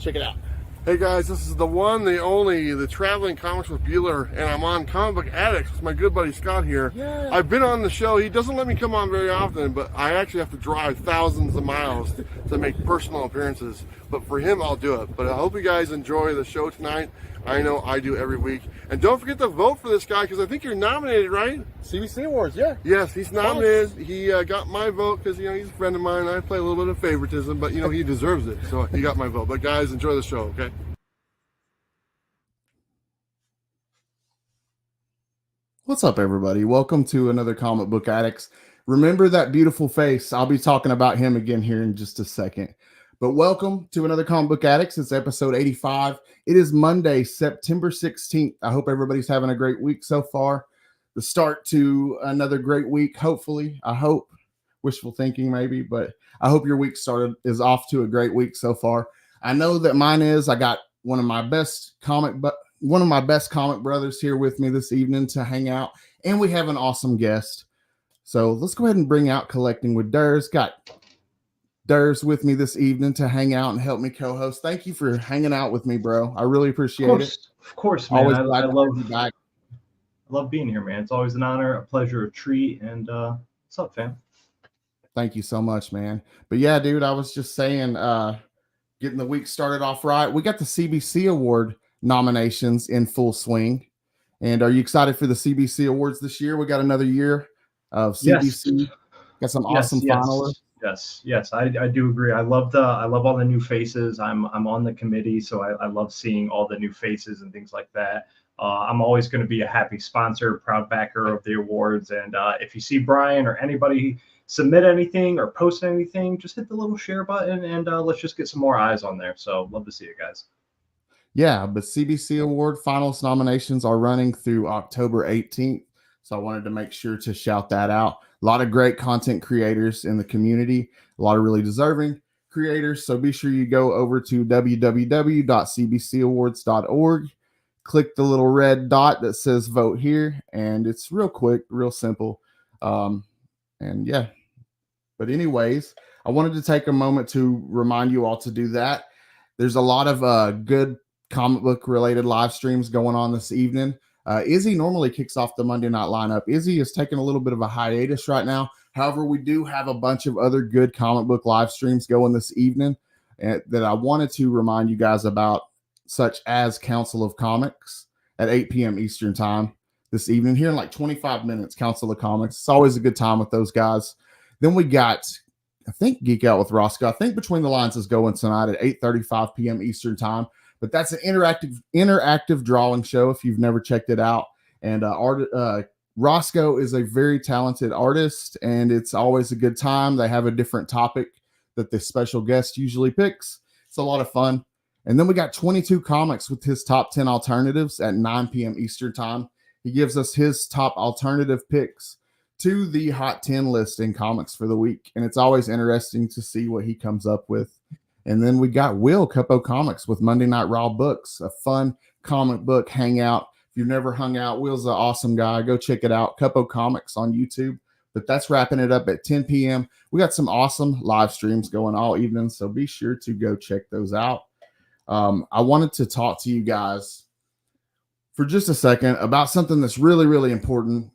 Check it out. Hey guys, this is the one, the only, the Traveling Comics with Bueller, and I'm on Comic Book Addicts with my good buddy Scott here. Yeah. I've been on the show. He doesn't let me come on very often, but I actually have to drive thousands of miles to make personal appearances. But for him, I'll do it. But I hope you guys enjoy the show tonight. I know I do every week. And don't forget to vote for this guy, because I think you're nominated, right? CBC Awards, yeah. Yes, he's nominated. He got my vote because, he's a friend of mine. I play a little bit of favoritism, but, he deserves it. So he got my vote. But guys, enjoy the show, okay? What's up, everybody? Welcome to another Comic Book Addicts. Remember that beautiful face. I'll be talking about him again here in just a second. But welcome to another Comic Book Addicts. It's episode 85. It is Monday, September 16th. I hope everybody's having a great week so far. The start to another great week, hopefully. I hope. Wishful thinking, maybe. But I hope your week is off to a great week so far. I know that mine is. I got one of my best comic brothers here with me this evening to hang out, and we have an awesome guest. So let's go ahead and bring out Collecting with Durs. Got Durs with me this evening to hang out and help me co-host. Thank you for hanging out with me, bro. I really appreciate it. Of course, man. Always I love being here, man. It's always an honor, a pleasure, a treat, and what's up, fam? Thank you so much, man. But yeah, dude, I was just saying, getting the week started off right. We got the CBC Award nominations in full swing. And are you excited for the CBC Awards this year? We got another year of CBC. Yes. Got some awesome finalists. Yes, I do agree. I love all the new faces. I'm on the committee, so I love seeing all the new faces and things like that. I'm always going to be a happy sponsor, proud backer of the awards. And if you see Brian or anybody submit anything or post anything, just hit the little share button and let's just get some more eyes on there. So love to see it, guys. Yeah, but CBC Award finalist nominations are running through October 18th. So I wanted to make sure to shout that out. A lot of great content creators in the community, a lot of really deserving creators. So be sure you go over to www.cbcawards.org, click the little red dot that says vote here, and it's real quick, real simple. And yeah, but anyways, I wanted to take a moment to remind you all to do that. There's a lot of good comic book related live streams going on this evening. Izzy normally kicks off the Monday night lineup. Izzy is taking a little bit of a hiatus right now. However, we do have a bunch of other good comic book live streams going this evening that I wanted to remind you guys about, such as Council of Comics at 8 p.m. Eastern time this evening. Here in like 25 minutes, Council of Comics. It's always a good time with those guys. Then we got, I think, Geek Out with Roscoe. I think Between the Lines is going tonight at 8:35 p.m. Eastern time. But that's an interactive drawing show if you've never checked it out. And Roscoe is a very talented artist, and it's always a good time. They have a different topic that the special guest usually picks. It's a lot of fun. And then we got 22 Comics with his top 10 alternatives at 9 p.m. Eastern time. He gives us his top alternative picks to the Hot 10 list in comics for the week. And it's always interesting to see what he comes up with. And then we got Will Cupo Comics with Monday Night Raw Books, a fun comic book hangout. If you've never hung out, Will's an awesome guy. Go check it out, Cupo Comics on YouTube. But that's wrapping it up at 10 p.m. We got some awesome live streams going all evening, so be sure to go check those out. I wanted to talk to you guys for just a second about something that's really, really important.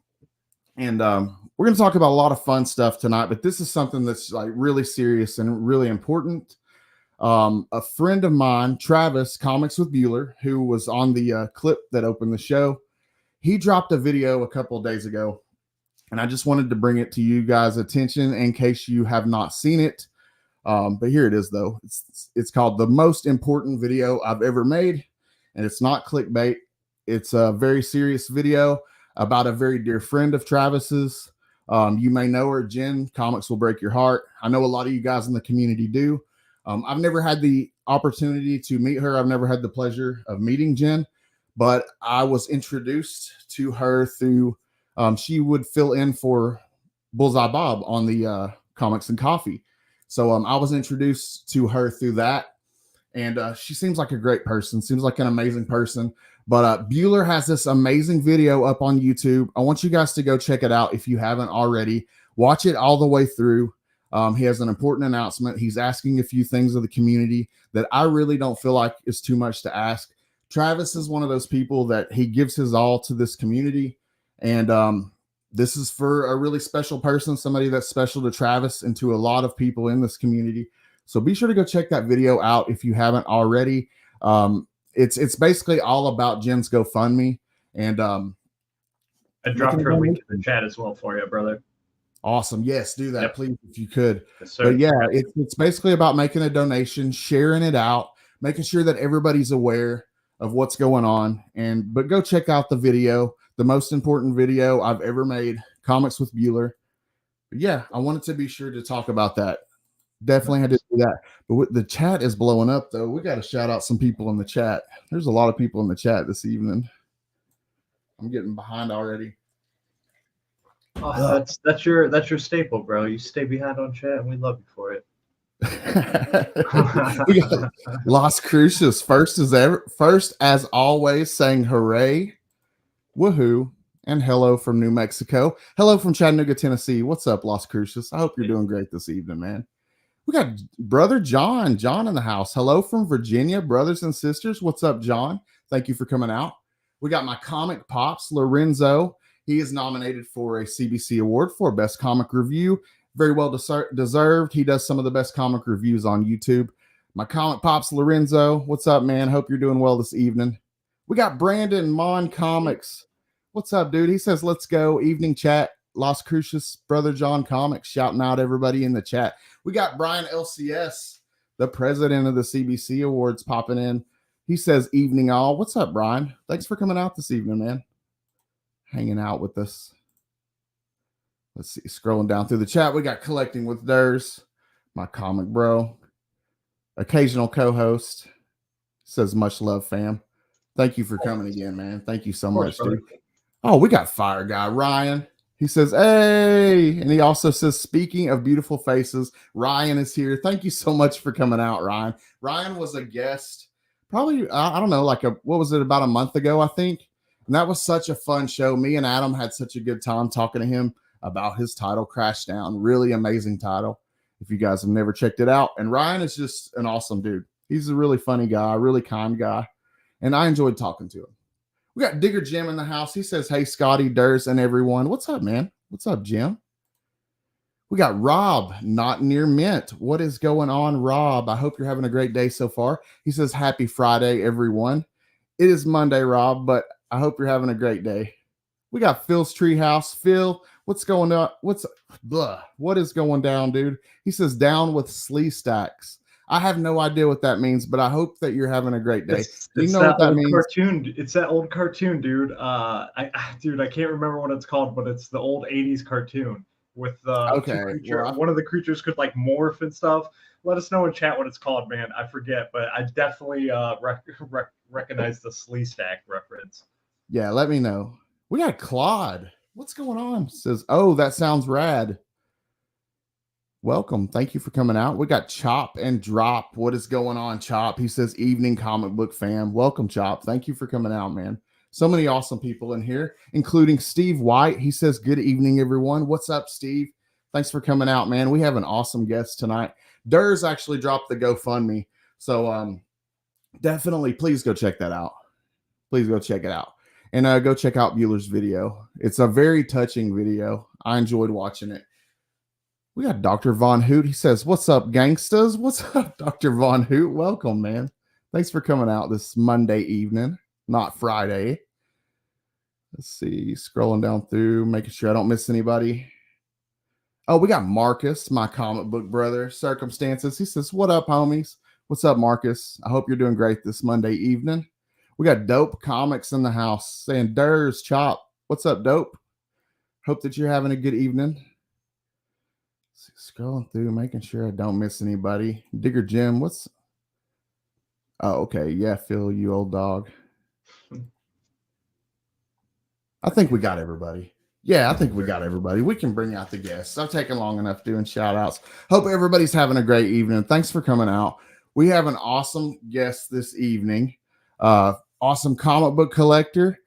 And we're going to talk about a lot of fun stuff tonight, but this is something that's like really serious and really important. A friend of mine, Travis, Comics with Bueller, who was on the clip that opened the show, he dropped a video a couple of days ago, and I just wanted to bring it to you guys' attention in case you have not seen it. But here it is, though. It's called The Most Important Video I've Ever Made, and it's not clickbait. It's a very serious video about a very dear friend of Travis's. You may know her, Jen. Comics Will Break Your Heart. I know a lot of you guys in the community do. I've never had the opportunity to meet her. I've never had the pleasure of meeting Jen, but I was introduced to her through, she would fill in for Bullseye Bob on the Comics and Coffee. So I was introduced to her through that, and she seems like a great person, seems like an amazing person. But Bueller has this amazing video up on YouTube. I want you guys to go check it out if you haven't already. Watch it all the way through. He has an important announcement. He's asking a few things of the community that I really don't feel like is too much to ask. Travis is one of those people that he gives his all to this community. And this is for a really special person, somebody that's special to Travis and to a lot of people in this community. So be sure to go check that video out if you haven't already. It's basically all about Jen's GoFundMe. And I dropped her link in the chat as well for you, brother. Awesome. Yes, do that, Yep. please, if you could. Yes, sir. But yeah, it's basically about making a donation, sharing it out, making sure that everybody's aware of what's going on. But go check out the video, the most important video I've ever made, Comics with Bueller. But yeah, I wanted to be sure to talk about that. Definitely had to do that. But the chat is blowing up, though. We got to shout out some people in the chat. There's a lot of people in the chat this evening. I'm getting behind already. Oh, that's your staple, bro. You stay behind on chat, and we love you for it. We got Las Cruces first as always, saying hooray, woohoo, and hello from New Mexico. Hello from Chattanooga, Tennessee. What's up, Las Cruces? I hope you're doing great this evening, man. We got brother John in the house. Hello from Virginia, brothers and sisters. What's up, John? Thank you for coming out. We got my comic pops, Lorenzo. He is nominated for a CBC award for best comic review. Very well deserved. He does some of the best comic reviews on YouTube. My comic pops, Lorenzo. What's up, man? Hope you're doing well this evening. We got Brandon Mon Comics. What's up, dude? He says, let's go. Evening chat. Las Cruces, brother John Comics. Shouting out everybody in the chat. We got Brian LCS, the president of the CBC Awards, popping in. He says, evening all. What's up, Brian? Thanks for coming out this evening, man. Hanging out with us. Let's see. Scrolling down through the chat. We got Collecting with Durs, my comic bro. Occasional co-host. Says, much love, fam. Thank you for coming again, man. Thank you so much, dude. Oh, we got Fire Guy Ryan. He says, hey. And he also says, speaking of beautiful faces, Ryan is here. Thank you so much for coming out, Ryan. Ryan was a guest probably, I don't know, what was it, about a month ago, I think. And that was such a fun show. Me and Adam had such a good time talking to him about his title, Crash Down. Really amazing title, if you guys have never checked it out. And Ryan is just an awesome dude. He's a really funny guy, really kind guy. And I enjoyed talking to him. We got Digger Jim in the house. He says, hey, Scotty, Durs, and everyone. What's up, man? What's up, Jim? We got Rob, not near mint. What is going on, Rob? I hope you're having a great day so far. He says, happy Friday, everyone. It is Monday, Rob, but I hope you're having a great day. We got Phil's Treehouse. Phil, what's going on? What is going down, dude? He says, down with slee stacks. I have no idea what that means, but I hope that you're having a great day. You know what that means? Cartoon. It's that old cartoon, dude. I can't remember what it's called, but it's the old 80s cartoon with one of the creatures could like morph and stuff. Let us know in chat what it's called, man. I forget, but I definitely recognize the slee stack reference. Yeah, let me know. We got Claude. What's going on? Says, oh, that sounds rad. Welcome. Thank you for coming out. We got Chop and Drop. What is going on, Chop? He says, evening comic book fam. Welcome, Chop. Thank you for coming out, man. So many awesome people in here, including Steve White. He says, good evening, everyone. What's up, Steve? Thanks for coming out, man. We have an awesome guest tonight. Durs actually dropped the GoFundMe. So definitely, please go check that out. Please go check it out. And go check out Bueller's video. It's a very touching video. I enjoyed watching it. We got Dr. Von Hoot. He says, what's up, gangstas? What's up, Dr. Von Hoot? Welcome, man. Thanks for coming out this Monday evening, not Friday. Let's see. Scrolling down through, making sure I don't miss anybody. Oh, we got Marcus, my comic book brother, Circumstances. He says, what up, homies? What's up, Marcus? I hope you're doing great this Monday evening. We got Dope Comics in the house saying, Durs, Chop. What's up, Dope? Hope that you're having a good evening. Scrolling through, making sure I don't miss anybody. Digger Jim, what's... Oh, okay. Yeah, Phil, you old dog. I think we got everybody. Yeah, I think we got everybody. We can bring out the guests. I've taken long enough doing shout outs. Hope everybody's having a great evening. Thanks for coming out. We have an awesome guest this evening. Awesome comic book collector.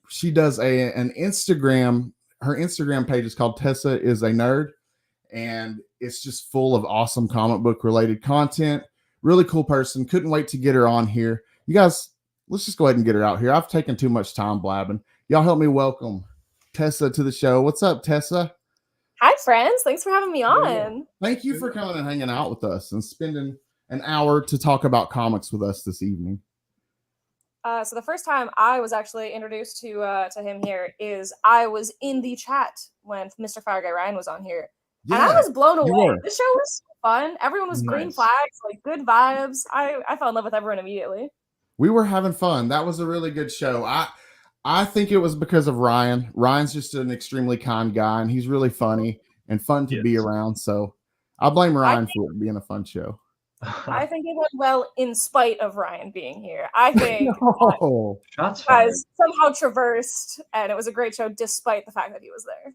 She does an Instagram. Her Instagram page is called Tessa is a Nerd. and it's just full of awesome comic book related content. Really cool person. Couldn't wait to get her on here. You guys, let's just go ahead and get her out here. I've taken too much time blabbing. Y'all help me welcome Tessa to the show. What's up, Tessa? Hi, friends. Thanks for having me on. Yeah. Thank you for coming and hanging out with us and spending an hour to talk about comics with us this evening. So the first time I was actually introduced to him here is I was in the chat when Mr. Fire Guy Ryan was on here. Yeah, and I was blown away. This show was fun. Everyone was green flags, like good vibes. I fell in love with everyone immediately. We were having fun. That was a really good show. I think it was because of Ryan. Ryan's just an extremely kind guy, and he's really funny and fun to be around. So I blame Ryan for it being a fun show. I think it went well in spite of Ryan being here. I think Shots fired. Somehow traversed, and it was a great show despite the fact that he was there.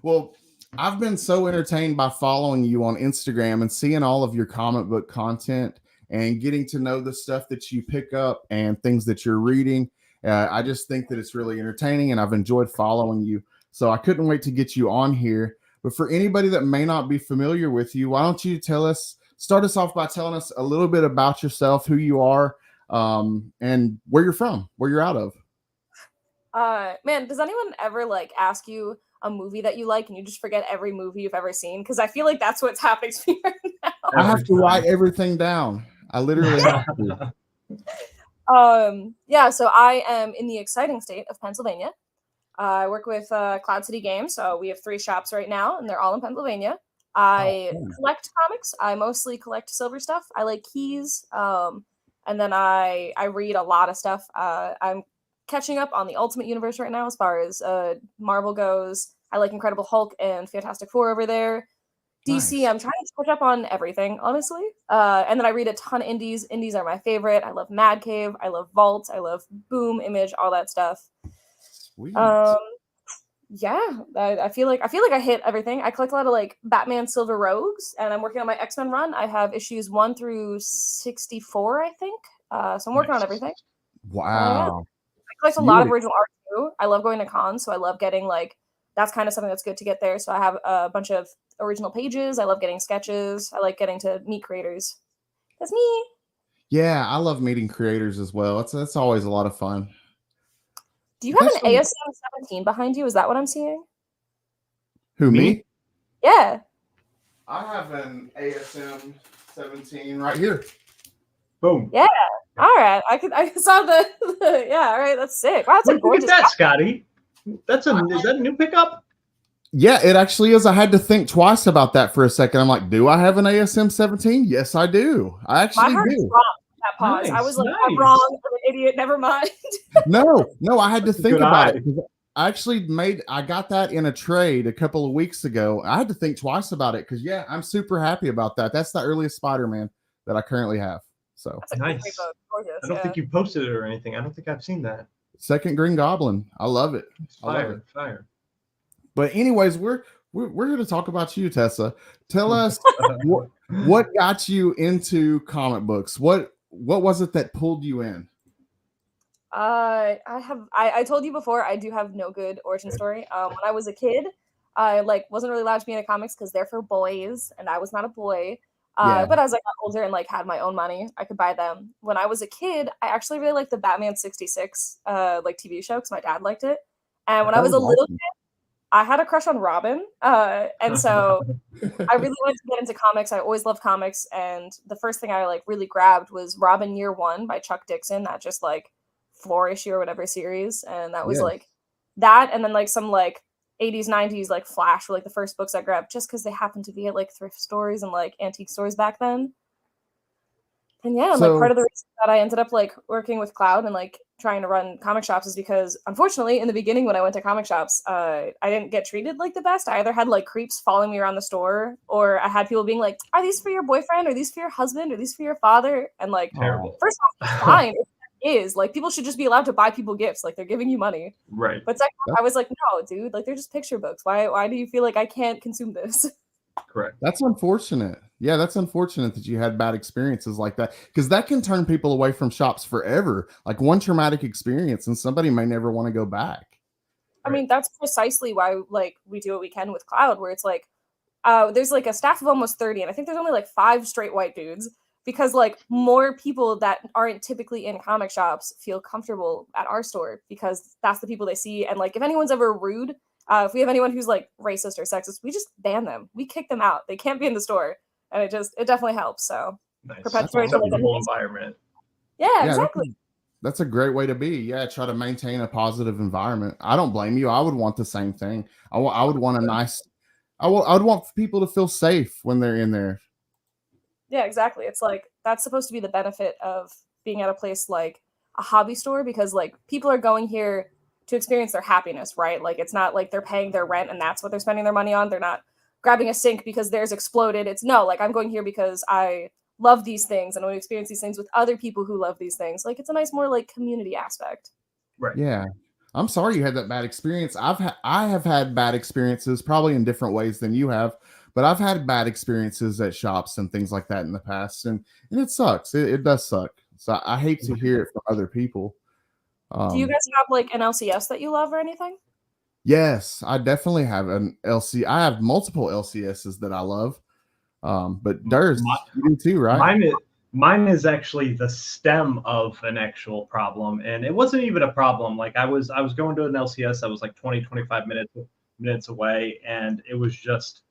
Well, I've been so entertained by following you on Instagram and seeing all of your comic book content and getting to know the stuff that you pick up and things that you're reading. I just think that it's really entertaining, and I've enjoyed following you. So I couldn't wait to get you on here. But for anybody that may not be familiar with you, why don't you start us off by telling us a little bit about yourself, who you are, and where you're from, where you're out of. Man, does anyone ever like ask you a movie that you like and you just forget every movie you've ever seen? Because I feel like that's what's happening to me right now. I have to write everything down. I literally have to. Yeah, so I am in the exciting state of Pennsylvania. I work with Cloud City Games, so we have 3 shops right now, and they're all in Pennsylvania. I collect comics. I mostly collect silver stuff. I like keys, and then I read a lot of stuff. I'm catching up on the Ultimate Universe right now as far as Marvel goes. I like Incredible Hulk and Fantastic Four over there. DC, I'm trying to catch up on everything, honestly. And then I read a ton of indies. Indies are my favorite. I love Mad Cave. I love Vault. I love Boom, Image, all that stuff. Sweet. Yeah, I feel like I hit everything. I collect a lot of like Batman Silver Rogues, and I'm working on my X-Men run. I have issues 1 through 64, I think. So I'm working on everything. Wow. I collect a lot of original art too. I love going to cons, so I love getting like that's kind of something that's good to get there. So I have a bunch of original pages. I love getting sketches. I like getting to meet creators. That's me. Yeah, I love meeting creators as well. That's always a lot of fun. Do you have an ASM 17 behind you? Is that what I'm seeing? Who, me? Yeah. I have an ASM 17 right here. Boom. Yeah. All right. I saw the yeah, all right. That's sick. Wow, that's a gorgeous. Look at that, Scotty. Is that a new pickup? Yeah, it actually is. I had to think twice about that for a second. I'm like, do I have an ASM 17? Yes, I do. I actually do. That pause. Nice, I was like, I'm wrong. I'm an idiot. Never mind. No, I had to think about it. I got that in a trade a couple of weeks ago. I had to think twice about it because I'm super happy about that. That's the earliest Spider-Man that I currently have. So that's a nice. Gorgeous, I don't think you posted it or anything. I don't think I've seen that. Second Green Goblin. I love it. Fire. But anyways, we're here to talk about you, Tessa. Tell us what got you into comic books. What was it that pulled you in? I told you before, I do have no good origin story. When I was a kid, I wasn't really allowed to be into comics because they're for boys, and I was not a boy. But as I got older and had my own money, I could buy them. When I was a kid, I actually really liked the Batman 66 TV show because my dad liked it. And when I was a little kid, I had a crush on Robin. And so I really wanted to get into comics. I always loved comics. And the first thing I really grabbed was Robin Year One by Chuck Dixon, that just 4 issue or whatever series. And that was that. And then some 80s, 90s Flash were the first books I grabbed just because they happened to be at thrift stores and antique stores back then. And part of the reason that I ended up working with Cloud and trying to run comic shops is because unfortunately in the beginning when I went to comic shops, I didn't get treated the best. I either had creeps following me around the store, or I had people being like, are these for your boyfriend? Are these for your husband? Are these for your father? And terrible. First off, it's fine. Is people should just be allowed to buy people gifts, they're giving you money, right? But second, I was like, no dude, they're just picture books. Why do you feel I can't consume this? Correct. That's unfortunate. Yeah, that's unfortunate that you had bad experiences like that, because that can turn people away from shops forever. One traumatic experience and somebody may never want to go back. I mean, that's precisely why like we do what we can with Cloud, where it's like there's like a staff of almost 30, and I think there's only like 5 straight white dudes because like more people that aren't typically in comic shops feel comfortable at our store because that's the people they see. And like if anyone's ever rude, if we have anyone who's like racist or sexist, we just ban them. We kick them out. They can't be in the store, and it definitely helps. So nice. Perpetuate That's a cool environment. Yeah, exactly. That's a great way to be. Yeah, try to maintain a positive environment. I don't blame you. I would want the same thing. I would want a nice. I would want people to feel safe when they're in there. Yeah, exactly. It's like that's supposed to be the benefit of being at a place like a hobby store because like people are going here to experience their happiness, right? Like it's not like they're paying their rent and that's what they're spending their money on. They're not grabbing a sink because theirs exploded. It's no, like I'm going here because I love these things and I want to experience these things with other people who love these things. Like it's a nice more like community aspect. Right. Yeah. I'm sorry you had that bad experience. I have had bad experiences, probably in different ways than you have, but I've had bad experiences at shops and things like that in the past, and it sucks. It does suck. So I hate to hear it from other people. Do you guys have like an LCS that you love or anything? Yes, I definitely have an LC. I have multiple LCSs that I love. But Durs, you do too, right? Mine is actually the stem of an actual problem, and it wasn't even a problem. Like I was going to an LCS. I was like 25 minutes away, and it was just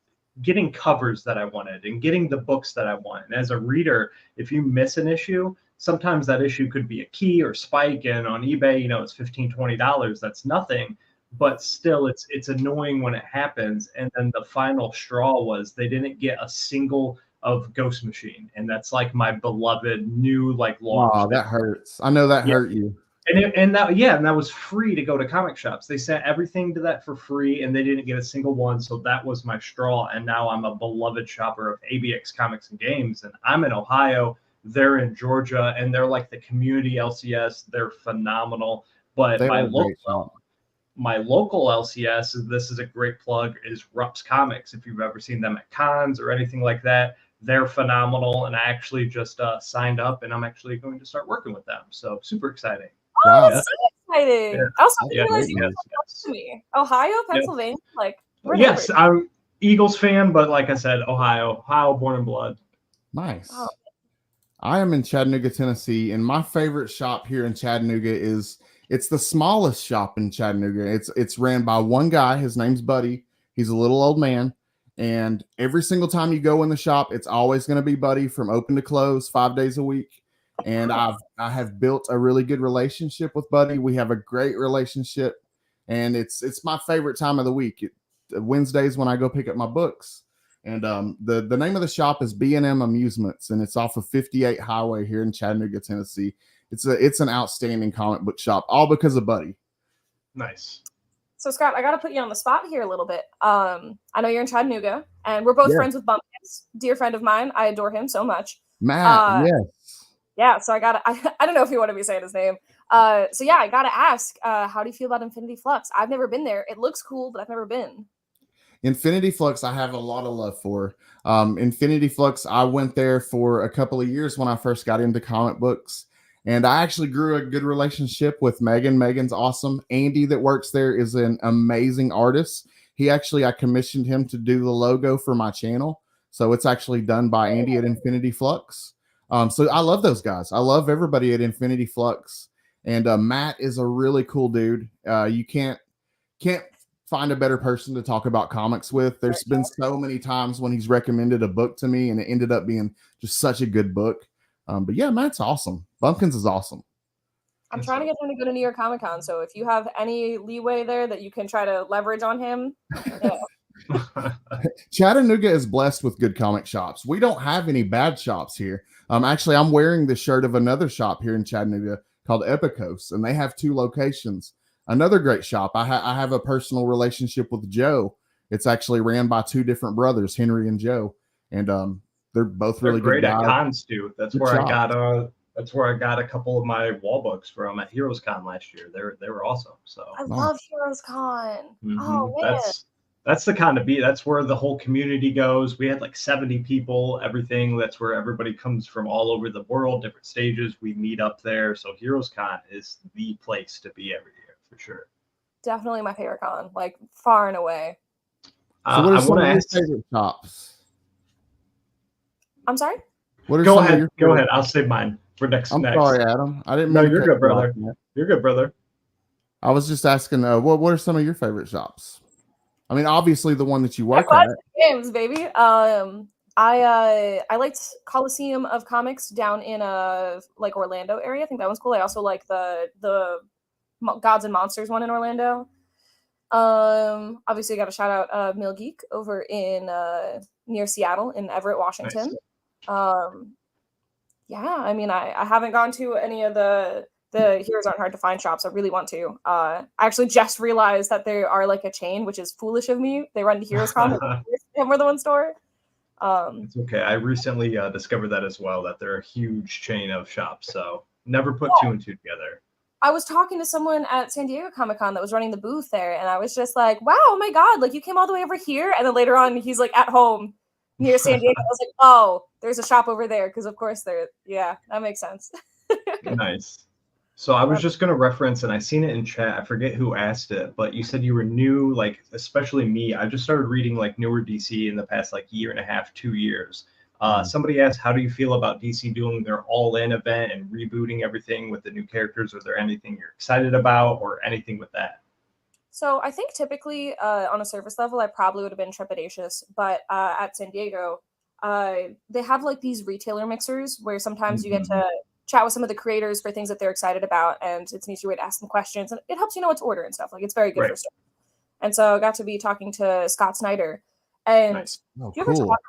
getting covers that I wanted and getting the books that I want. And as a reader, if you miss an issue, sometimes that issue could be a key or spike, and on eBay, it's $15-$20. That's nothing, but still it's annoying when it happens. And then the final straw was they didn't get a single of Ghost Machine, and that's like my beloved new like launch. Wow, that hurts. I know that hurt you. And that was free to go to comic shops. They sent everything to that for free, and they didn't get a single one. So that was my straw. And now I'm a beloved shopper of ABX Comics and Games, and I'm in Ohio. They're in Georgia, and they're like the community LCS. They're phenomenal. But my local LCS, this is a great plug, is Rups Comics. If you've ever seen them at cons or anything like that, they're phenomenal. And I actually just signed up, and I'm actually going to start working with them. So super exciting. Oh, wow. So exciting. Yeah. I also didn't realize you were close to me. Ohio, Pennsylvania, like yes, I'm Eagles fan, but like I said, Ohio born and blood. Nice. Oh. I am in Chattanooga, Tennessee, and my favorite shop here in Chattanooga it's the smallest shop in Chattanooga. It's ran by one guy. His name's Buddy. He's a little old man, and every single time you go in the shop, it's always going to be Buddy from open to close, 5 days a week. And I have built a really good relationship with Buddy. We have a great relationship, and it's my favorite time of the week. Wednesdays when I go pick up my books. And the name of the shop is B&M Amusements, and it's off of 58 Highway here in Chattanooga, Tennessee. It's an outstanding comic book shop, all because of Buddy. Nice. So Scott, I got to put you on the spot here a little bit. I know you're in Chattanooga, and we're both friends with Bumpkins. Dear friend of mine, I adore him so much. Matt, yes. Yeah, so I don't know if you want to be saying his name. So yeah, I gotta ask, how do you feel about Infinity Flux? I've never been there. It looks cool, but I've never been. Infinity Flux, I have a lot of love for. Infinity Flux, I went there for a couple of years when I first got into comic books, and I actually grew a good relationship with Megan. Megan's awesome. Andy that works there is an amazing artist. I commissioned him to do the logo for my channel, so it's actually done by Andy at Infinity Flux. So I love those guys. I love everybody at Infinity Flux, and Matt is a really cool dude. You can't find a better person to talk about comics with. There's been so many times when he's recommended a book to me, and it ended up being just such a good book. But yeah, Matt's awesome. Bumpkins is awesome. I'm trying to get him to go to New York Comic Con, so if you have any leeway there that you can try to leverage on him, yeah. Chattanooga is blessed with good comic shops. We don't have any bad shops here. Actually, I'm wearing the shirt of another shop here in Chattanooga called Epicos, and they have 2 locations. Another great shop. I have a personal relationship with Joe. It's actually ran by 2 different brothers, Henry and Joe, and they're both really great good guys. At cons too. That's where I got a couple of my wall books from at Heroes Con last year. They were awesome. So I love Heroes Con. Mm-hmm. Oh man. That's the kind of be. That's where the whole community goes. We had like 70 people, everything. That's where everybody comes from all over the world, different stages. We meet up there. So Heroes Con is the place to be every year for sure. definitely my favorite con, like far and away. So what are some of your favorite shops? I'm sorry? What are Go some ahead. of your Go ahead. I'll save mine for next. I'm sorry, Adam. I didn't No, mean to you're cut good, you brother. off, man. You're good, brother. I was just asking, what are some of your favorite shops? I mean, obviously the one that you work at. Games, baby. I liked Coliseum of Comics down in like Orlando area. I think that one's cool. I also like the Gods and Monsters one in Orlando. Obviously got to shout out Mill Geek over in near Seattle in Everett, Washington. Nice. Yeah, I mean I haven't gone to any of the Heroes Aren't Hard to Find shops. I really want to. I actually just realized that they are like a chain, which is foolish of me. They run to Heroes Con, more than one store. It's okay. I recently discovered that as well, that they're a huge chain of shops. So never put two and two together. I was talking to someone at San Diego Comic-Con that was running the booth there, and I was just like, wow, oh my God, like you came all the way over here? And then later on, he's like at home near San Diego. I was like, oh, there's a shop over there. Because of course yeah, that makes sense. Nice. So I was just going to reference, and I seen it in chat. I forget who asked it, but you said you were new, like, especially me. I just started reading like newer DC in the past like year and a half, 2 years. Somebody asked, how do you feel about DC doing their all-in event and rebooting everything with the new characters? Was there anything you're excited about or anything with that? So I think typically on a surface level, I probably would have been trepidatious, but at San Diego, they have like these retailer mixers where sometimes you get to chat with some of the creators for things that they're excited about, and it's an easy way to ask them questions, and it helps you know what to order and stuff. Like it's very good for stuff. And so I got to be talking to Scott Snyder, and you ever talk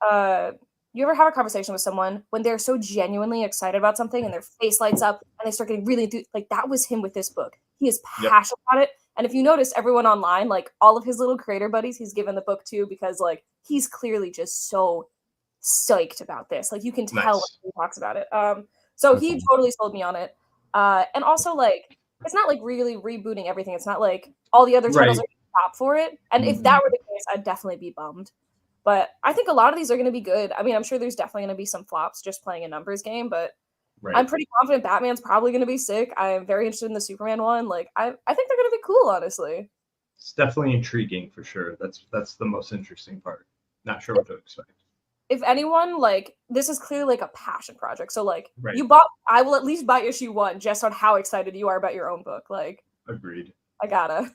about you ever have a conversation with someone when they're so genuinely excited about something and their face lights up and they start getting really like that was him with this book. He is passionate about it. And if you notice, everyone online, like all of his little creator buddies, he's given the book to because like he's clearly just so psyched about this. Like you can tell when he talks about it. So he totally sold me on it. And also like it's not like really rebooting everything. It's not like all the other titles are top for it. And if that were the case, I'd definitely be bummed. But I think a lot of these are going to be good. I mean, I'm sure there's definitely going to be some flops just playing a numbers game, but I'm pretty confident Batman's probably going to be sick. I am very interested in the Superman one. Like, I think they're going to be cool, honestly. It's definitely intriguing for sure. That's the most interesting part. Not sure what to expect. If anyone, like, this is clearly like a passion project. So, like, I will at least buy issue 1 just on how excited you are about your own book. Like, agreed. I gotta.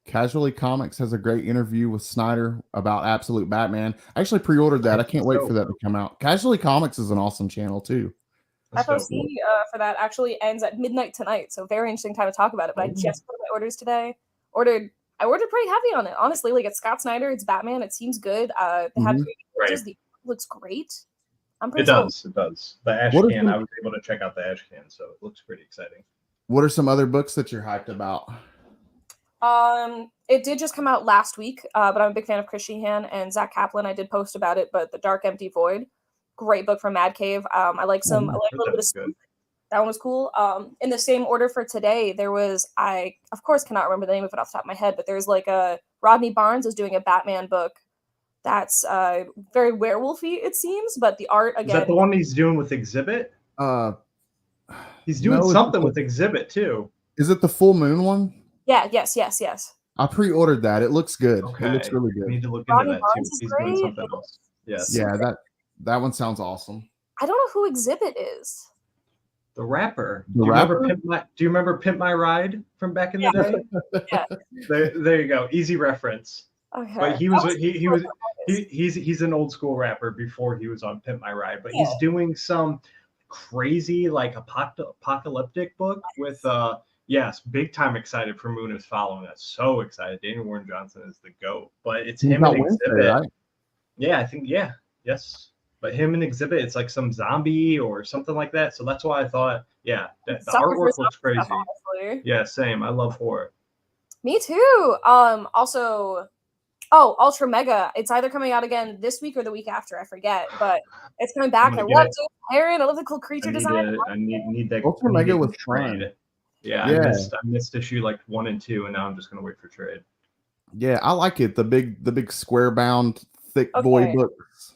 Casually Comics has a great interview with Snyder about Absolute Batman. I actually pre-ordered that. I can't wait for that to come out. Casually Comics is an awesome channel too. FOC for that actually ends at midnight tonight, so very interesting time to talk about it. But I just put my orders today. I ordered pretty heavy on it, honestly. Like it's Scott Snyder, it's Batman. It seems good. They had images. The looks great. I'm pretty. It does. The Ash Can. I was able to check out the Ash Can, so it looks pretty exciting. What are some other books that you're hyped about? It did just come out last week, but I'm a big fan of Chris Sheehan and Zach Kaplan. I did post about it, but The Dark Empty Void, great book from Mad Cave. I like a little bit of Spook. That one was cool. In the same order for today, there was, I of course cannot remember the name of it off the top of my head, but there's like Rodney Barnes is doing a Batman book that's very werewolfy, it seems, but the art again. Is that the one he's doing with Exhibit? He's doing something with Exhibit too. Is it the Full Moon one? Yeah, yes. I pre-ordered that. It looks good. Okay. It looks really good. I need to look into that too. He's doing something else. Yes. Yeah, that one sounds awesome. I don't know who Exhibit is. The rapper. Do you remember Pimp My Ride from back in the day? Yeah. There you go. Easy reference. Okay. But he's an old school rapper before he was on Pimp My Ride, but he's doing some crazy like apocalyptic book with yes, big time excited for Moon is following us. So excited. Daniel Warren Johnson is the GOAT. But it's him and Exhibit. Right? Yeah, I think yes. But him and Exhibit, it's like some zombie or something like that. So that's why I thought, the artwork looks crazy. Stuff, yeah, same. I love horror. Me too. Also, Ultra Mega. It's either coming out again this week or the week after. I forget, but it's coming back. I love James Aaron. I love the cool creature design. I need that. Ultra Mega was trade. Yeah, I missed issue like 1 and 2, and now I'm just gonna wait for trade. Yeah, I like it. The big square bound thick boy books.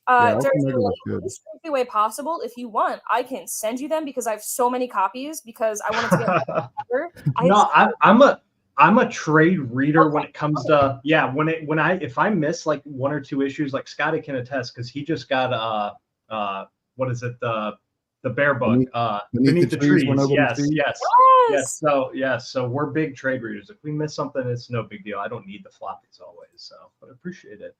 There's Ultimatum the is good. least creepy way possible. If you want, I can send you them because I have so many copies because I wanted to get better. No, I'm a trade reader when it comes to if I miss like one or two issues, like Scotty can attest because he just got what is it, the bear book, Beneath the Trees. Yes. So we're big trade readers. If we miss something, it's no big deal. I don't need the floppies always, so but I appreciate it.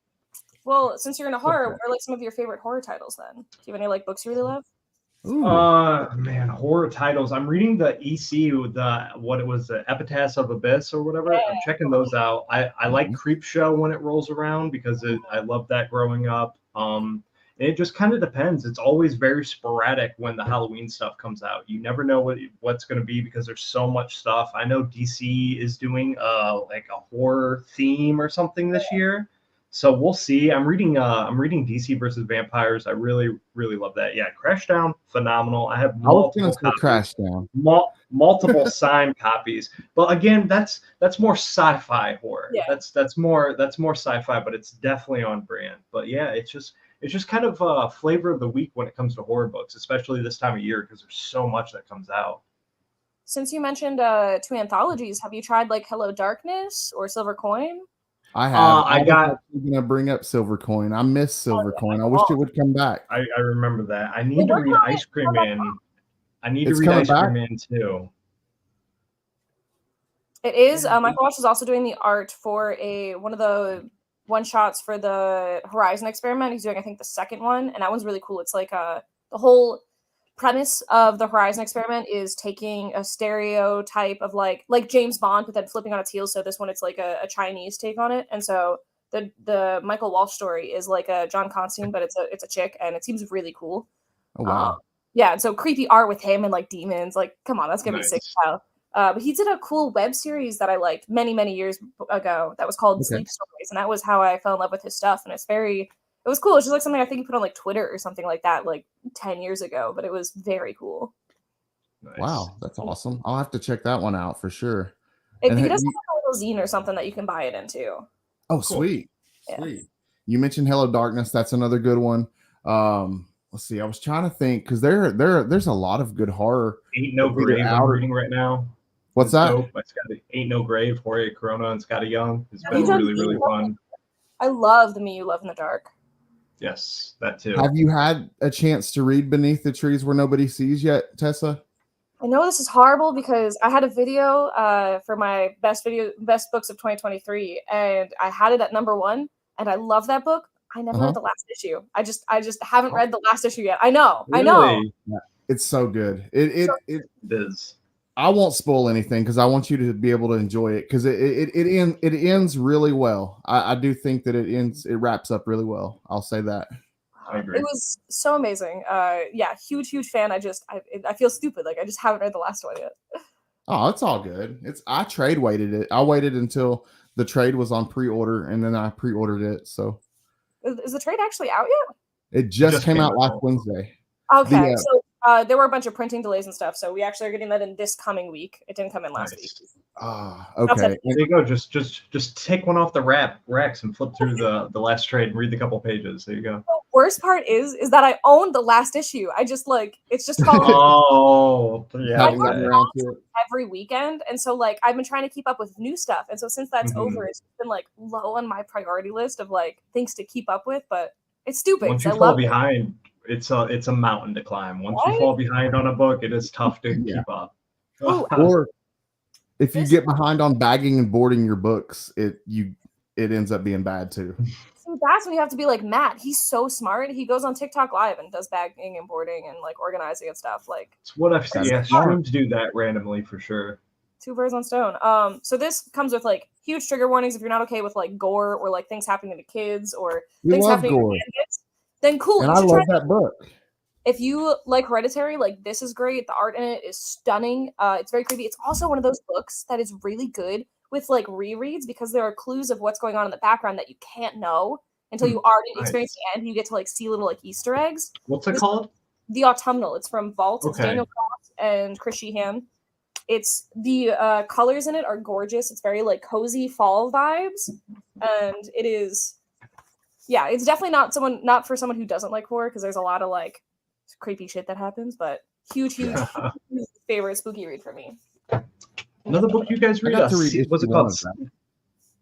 Well, since you're into horror, what are like some of your favorite horror titles then? Do you have any like books you really love? Man, horror titles. I'm reading the EC, the Epitaphs of Abyss or whatever. Yeah. I'm checking those out. I like Creep Show when it rolls around because I love that growing up. It just kind of depends. It's always very sporadic when the Halloween stuff comes out. You never know what's going to be because there's so much stuff. I know DC is doing like a horror theme or something this year. So we'll see. I'm reading DC versus Vampires. I really, really love that. Yeah, Crashdown, phenomenal. I have multiple copies. Crashdown. Multiple signed copies. But again, that's more sci-fi horror. Yeah. That's more sci-fi, but it's definitely on brand. But yeah, it's just kind of a flavor of the week when it comes to horror books, especially this time of year because there's so much that comes out. Since you mentioned two anthologies, have you tried like Hello Darkness or Silver Coin? I have. I was gonna bring up Silver Coin. I miss Silver Coin. I wish it would come back. I remember that. I need to read Ice Cream Man. I need to read Ice Cream Man too. It is. Michael Walsh is also doing the art for one of the one shots for the Horizon experiment. He's doing, I think, the second one, and that one's really cool. It's like the whole premise of the Horizon experiment is taking a stereotype of like James Bond, but then flipping on its heels. So this one, it's like a Chinese take on it. And so the Michael Walsh story is like a John Constantine, but it's a chick, and it seems really cool. Oh wow. Yeah, and so creepy art with him and like demons. Like, come on, that's gonna be sick style. But he did a cool web series that I liked many, many years ago that was called Sleep Stories, and that was how I fell in love with his stuff. And it was cool. It's just like something I think he put on like Twitter or something like that, like 10 years ago, but it was very cool. Nice. Wow, that's awesome. I'll have to check that one out for sure. He does have a little zine or something that you can buy it into. Oh, cool. Sweet. Yeah. Sweet. You mentioned Hello Darkness. That's another good one. Let's see. I was trying to think because there's a lot of good horror. Ain't No Grave I'm reading right now. What's that? Ain't No Grave, Jorge Corona and Scotty Young. It's been really, really fun. I love The Me You Love in the Dark. Yes, that too. Have you had a chance to read Beneath the Trees Where Nobody Sees yet, Tessa? I know this is horrible because I had a video for my best books of 2023, and I had it at number 1, and I love that book. I never read the last issue. I just haven't read the last issue yet. I know. Really? I know. Yeah, it's so good. It is. I won't spoil anything because I want you to be able to enjoy it because it ends really well. I do think that it wraps up really well. I'll say that. I agree. It was so amazing. Yeah, huge fan. I feel stupid. Like I just haven't read the last one yet. Oh, it's all good. I trade weighted it. I waited until the trade was on pre-order and then I pre-ordered it. So is the trade actually out yet? It just came out last Wednesday. Okay, so there were a bunch of printing delays and stuff, so we actually are getting that in this coming week. It didn't come in last week. Okay. There you go. Just take one off the racks and flip through the last trade and read the couple pages. There you go. The worst part is that I own the last issue. I just it's just following. Every weekend, and so like I've been trying to keep up with new stuff, and so since that's over, it's been like low on my priority list of like things to keep up with. But it's stupid. Once you fall behind, it's a mountain to climb. Once you fall behind on a book, it is tough to keep up. Or if you get behind on bagging and boarding your books, it ends up being bad too. So that's when you have to be like Matt. He's so smart. He goes on TikTok Live and does bagging and boarding and like organizing and stuff. Like it's what I've seen. Yeah, streams do that randomly for sure. 2 birds on stone. So this comes with like huge trigger warnings if you're not okay with like gore or like things happening to kids or things happening to kids. Then cool. And I love that book. If you like Hereditary, like this is great. The art in it is stunning. It's very creepy. It's also one of those books that is really good with like rereads because there are clues of what's going on in the background that you can't know until you already experience the end. You get to like see little like Easter eggs. What's it called? The Autumnal. It's from Vault. Okay. It's Daniel Cross and Chris Sheehan. It's the colors in it are gorgeous. It's very like cozy fall vibes, and it is yeah, it's definitely not for someone who doesn't like horror, because there's a lot of like creepy shit that happens, but huge favorite spooky read for me. Another book you guys read? I got to read Was it issue 1 called? of that.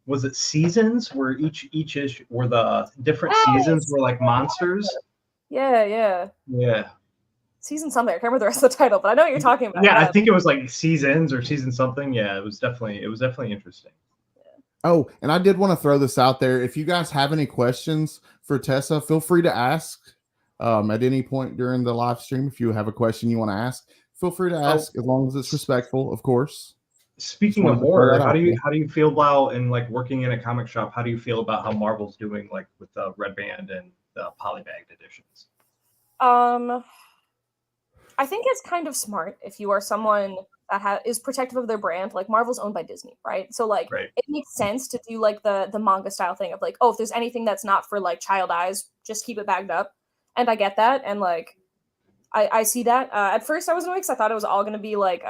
Was it Seasons, where each issue were the different seasons were like monsters? Yeah. Season something. I can't remember the rest of the title, but I know what you're talking about. Yeah, I think it was like Seasons or Season something. Yeah, it was definitely interesting. Oh, and I did want to throw this out there. If you guys have any questions for Tessa, feel free to ask at any point during the live stream. If you have a question you want to ask, feel free to ask, as long as it's respectful, of course. Speaking of horror, how do you feel about, in like working in a comic shop, how do you feel about how Marvel's doing like with the red band and the polybagged editions? I think it's kind of smart if you are someone that is protective of their brand. Like Marvel's owned by Disney, right? So like it makes sense to do like the manga style thing of like, oh, if there's anything that's not for like child eyes, just keep it bagged up. And I get that, and like I see that. At first I was annoyed because I thought it was all going to be like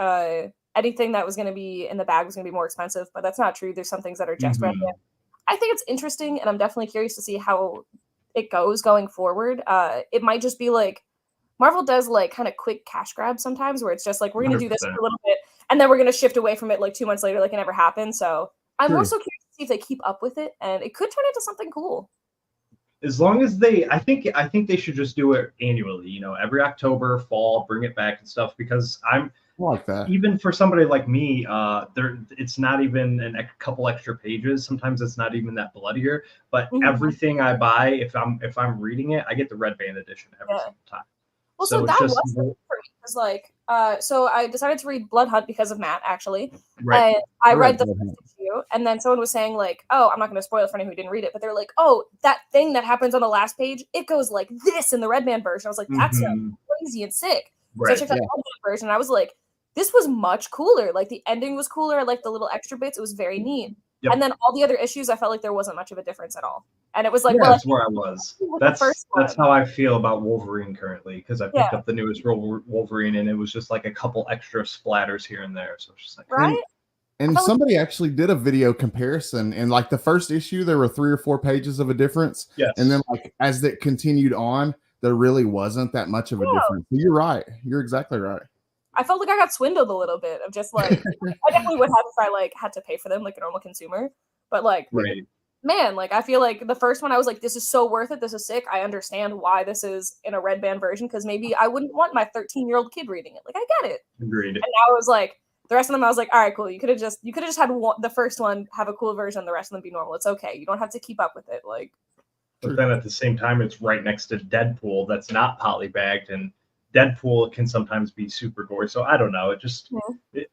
anything that was going to be in the bag was going to be more expensive, but that's not true. There's some things that are just red band. I think it's interesting, and I'm definitely curious to see how it goes going forward. It might just be like Marvel does like kind of quick cash grabs sometimes, where it's just like, we're going to do this for a little bit, and then we're going to shift away from it like 2 months later, like it never happened. So I'm also curious to see if they keep up with it, and it could turn into something cool. As long as I think they should just do it annually, you know, every October, fall, bring it back and stuff, because I like that. Even for somebody like me, it's not even a couple extra pages. Sometimes it's not even that bloodier, but everything I buy, if I'm reading it, I get the red band edition every single time. Well, so that was for me. It was like, so I decided to read Blood Hunt because of Matt, actually. Right. And I read the first issue, and then someone was saying like, oh, I'm not going to spoil it for anyone who didn't read it, but they're like, oh, that thing that happens on the last page, it goes like this in the red band version. I was like, that's crazy and sick. So I checked out the red band version, and I was like, this was much cooler. Like the ending was cooler. I liked the little extra bits. It was very neat. Yep. And then all the other issues, I felt like there wasn't much of a difference at all. And it was like, that's where I was. That's how I feel about Wolverine currently, because I picked up the newest Wolverine, and it was just like a couple extra splatters here and there. So it's just like, right. And somebody actually did a video comparison, and like the first issue, there were 3 or 4 pages of a difference. Yes. And then like as it continued on, there really wasn't that much of a difference. So you're right. You're exactly right. I felt like I got swindled a little bit of just like, I definitely would have if I like had to pay for them like a normal consumer. But like, man, like I feel like the first one I was like, this is so worth it. This is sick. I understand why this is in a red band version, because maybe I wouldn't want my 13-year-old kid reading it. Like I get it. Agreed. And now I was like, the rest of them, I was like, all right, cool. You could have just had the first one have a cool version, the rest of them be normal. It's okay. You don't have to keep up with it. Like, but then at the same time, it's right next to Deadpool that's not polybagged, and Deadpool can sometimes be super gory. So I don't know. It just,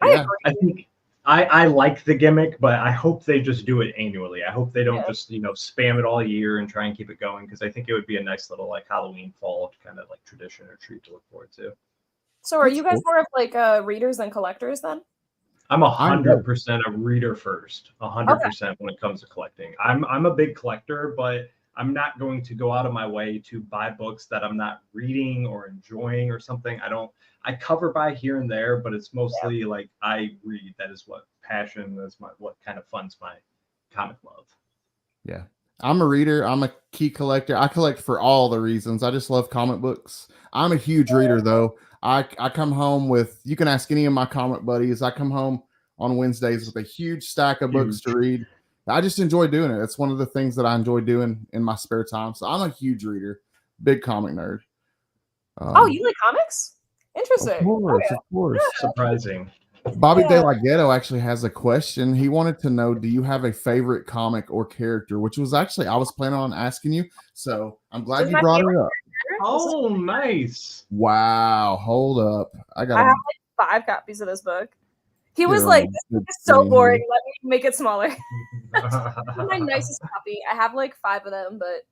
I think I like the gimmick, but I hope they just do it annually. I hope they don't just, spam it all year and try and keep it going, because I think it would be a nice little like Halloween fall kind of like tradition or treat to look forward to. So are you guys more of like readers than collectors then? I'm 100% a reader first, 100% when it comes to collecting. I'm a big collector, but I'm not going to go out of my way to buy books that I'm not reading or enjoying or something. I cover by here and there, but it's mostly like I read. That is what passion is, what kind of funds my comic love. Yeah. I'm a reader. I'm a key collector. I collect for all the reasons. I just love comic books. I'm a huge reader though. I come home with, you can ask any of my comic buddies. I come home on Wednesdays with a huge stack of books to read. I just enjoy doing it. It's one of the things that I enjoy doing in my spare time. So I'm a huge reader, big comic nerd. You like comics? Interesting. Of course. Surprising. Bobby De La Ghetto actually has a question. He wanted to know, do you have a favorite comic or character? Which was actually, I was planning on asking you. So I'm glad you brought it up. Oh, nice. Wow. Hold up. I have like 5 copies of this book. He was like, this is so boring. Let me make it smaller. My nicest copy. I have like 5 of them, but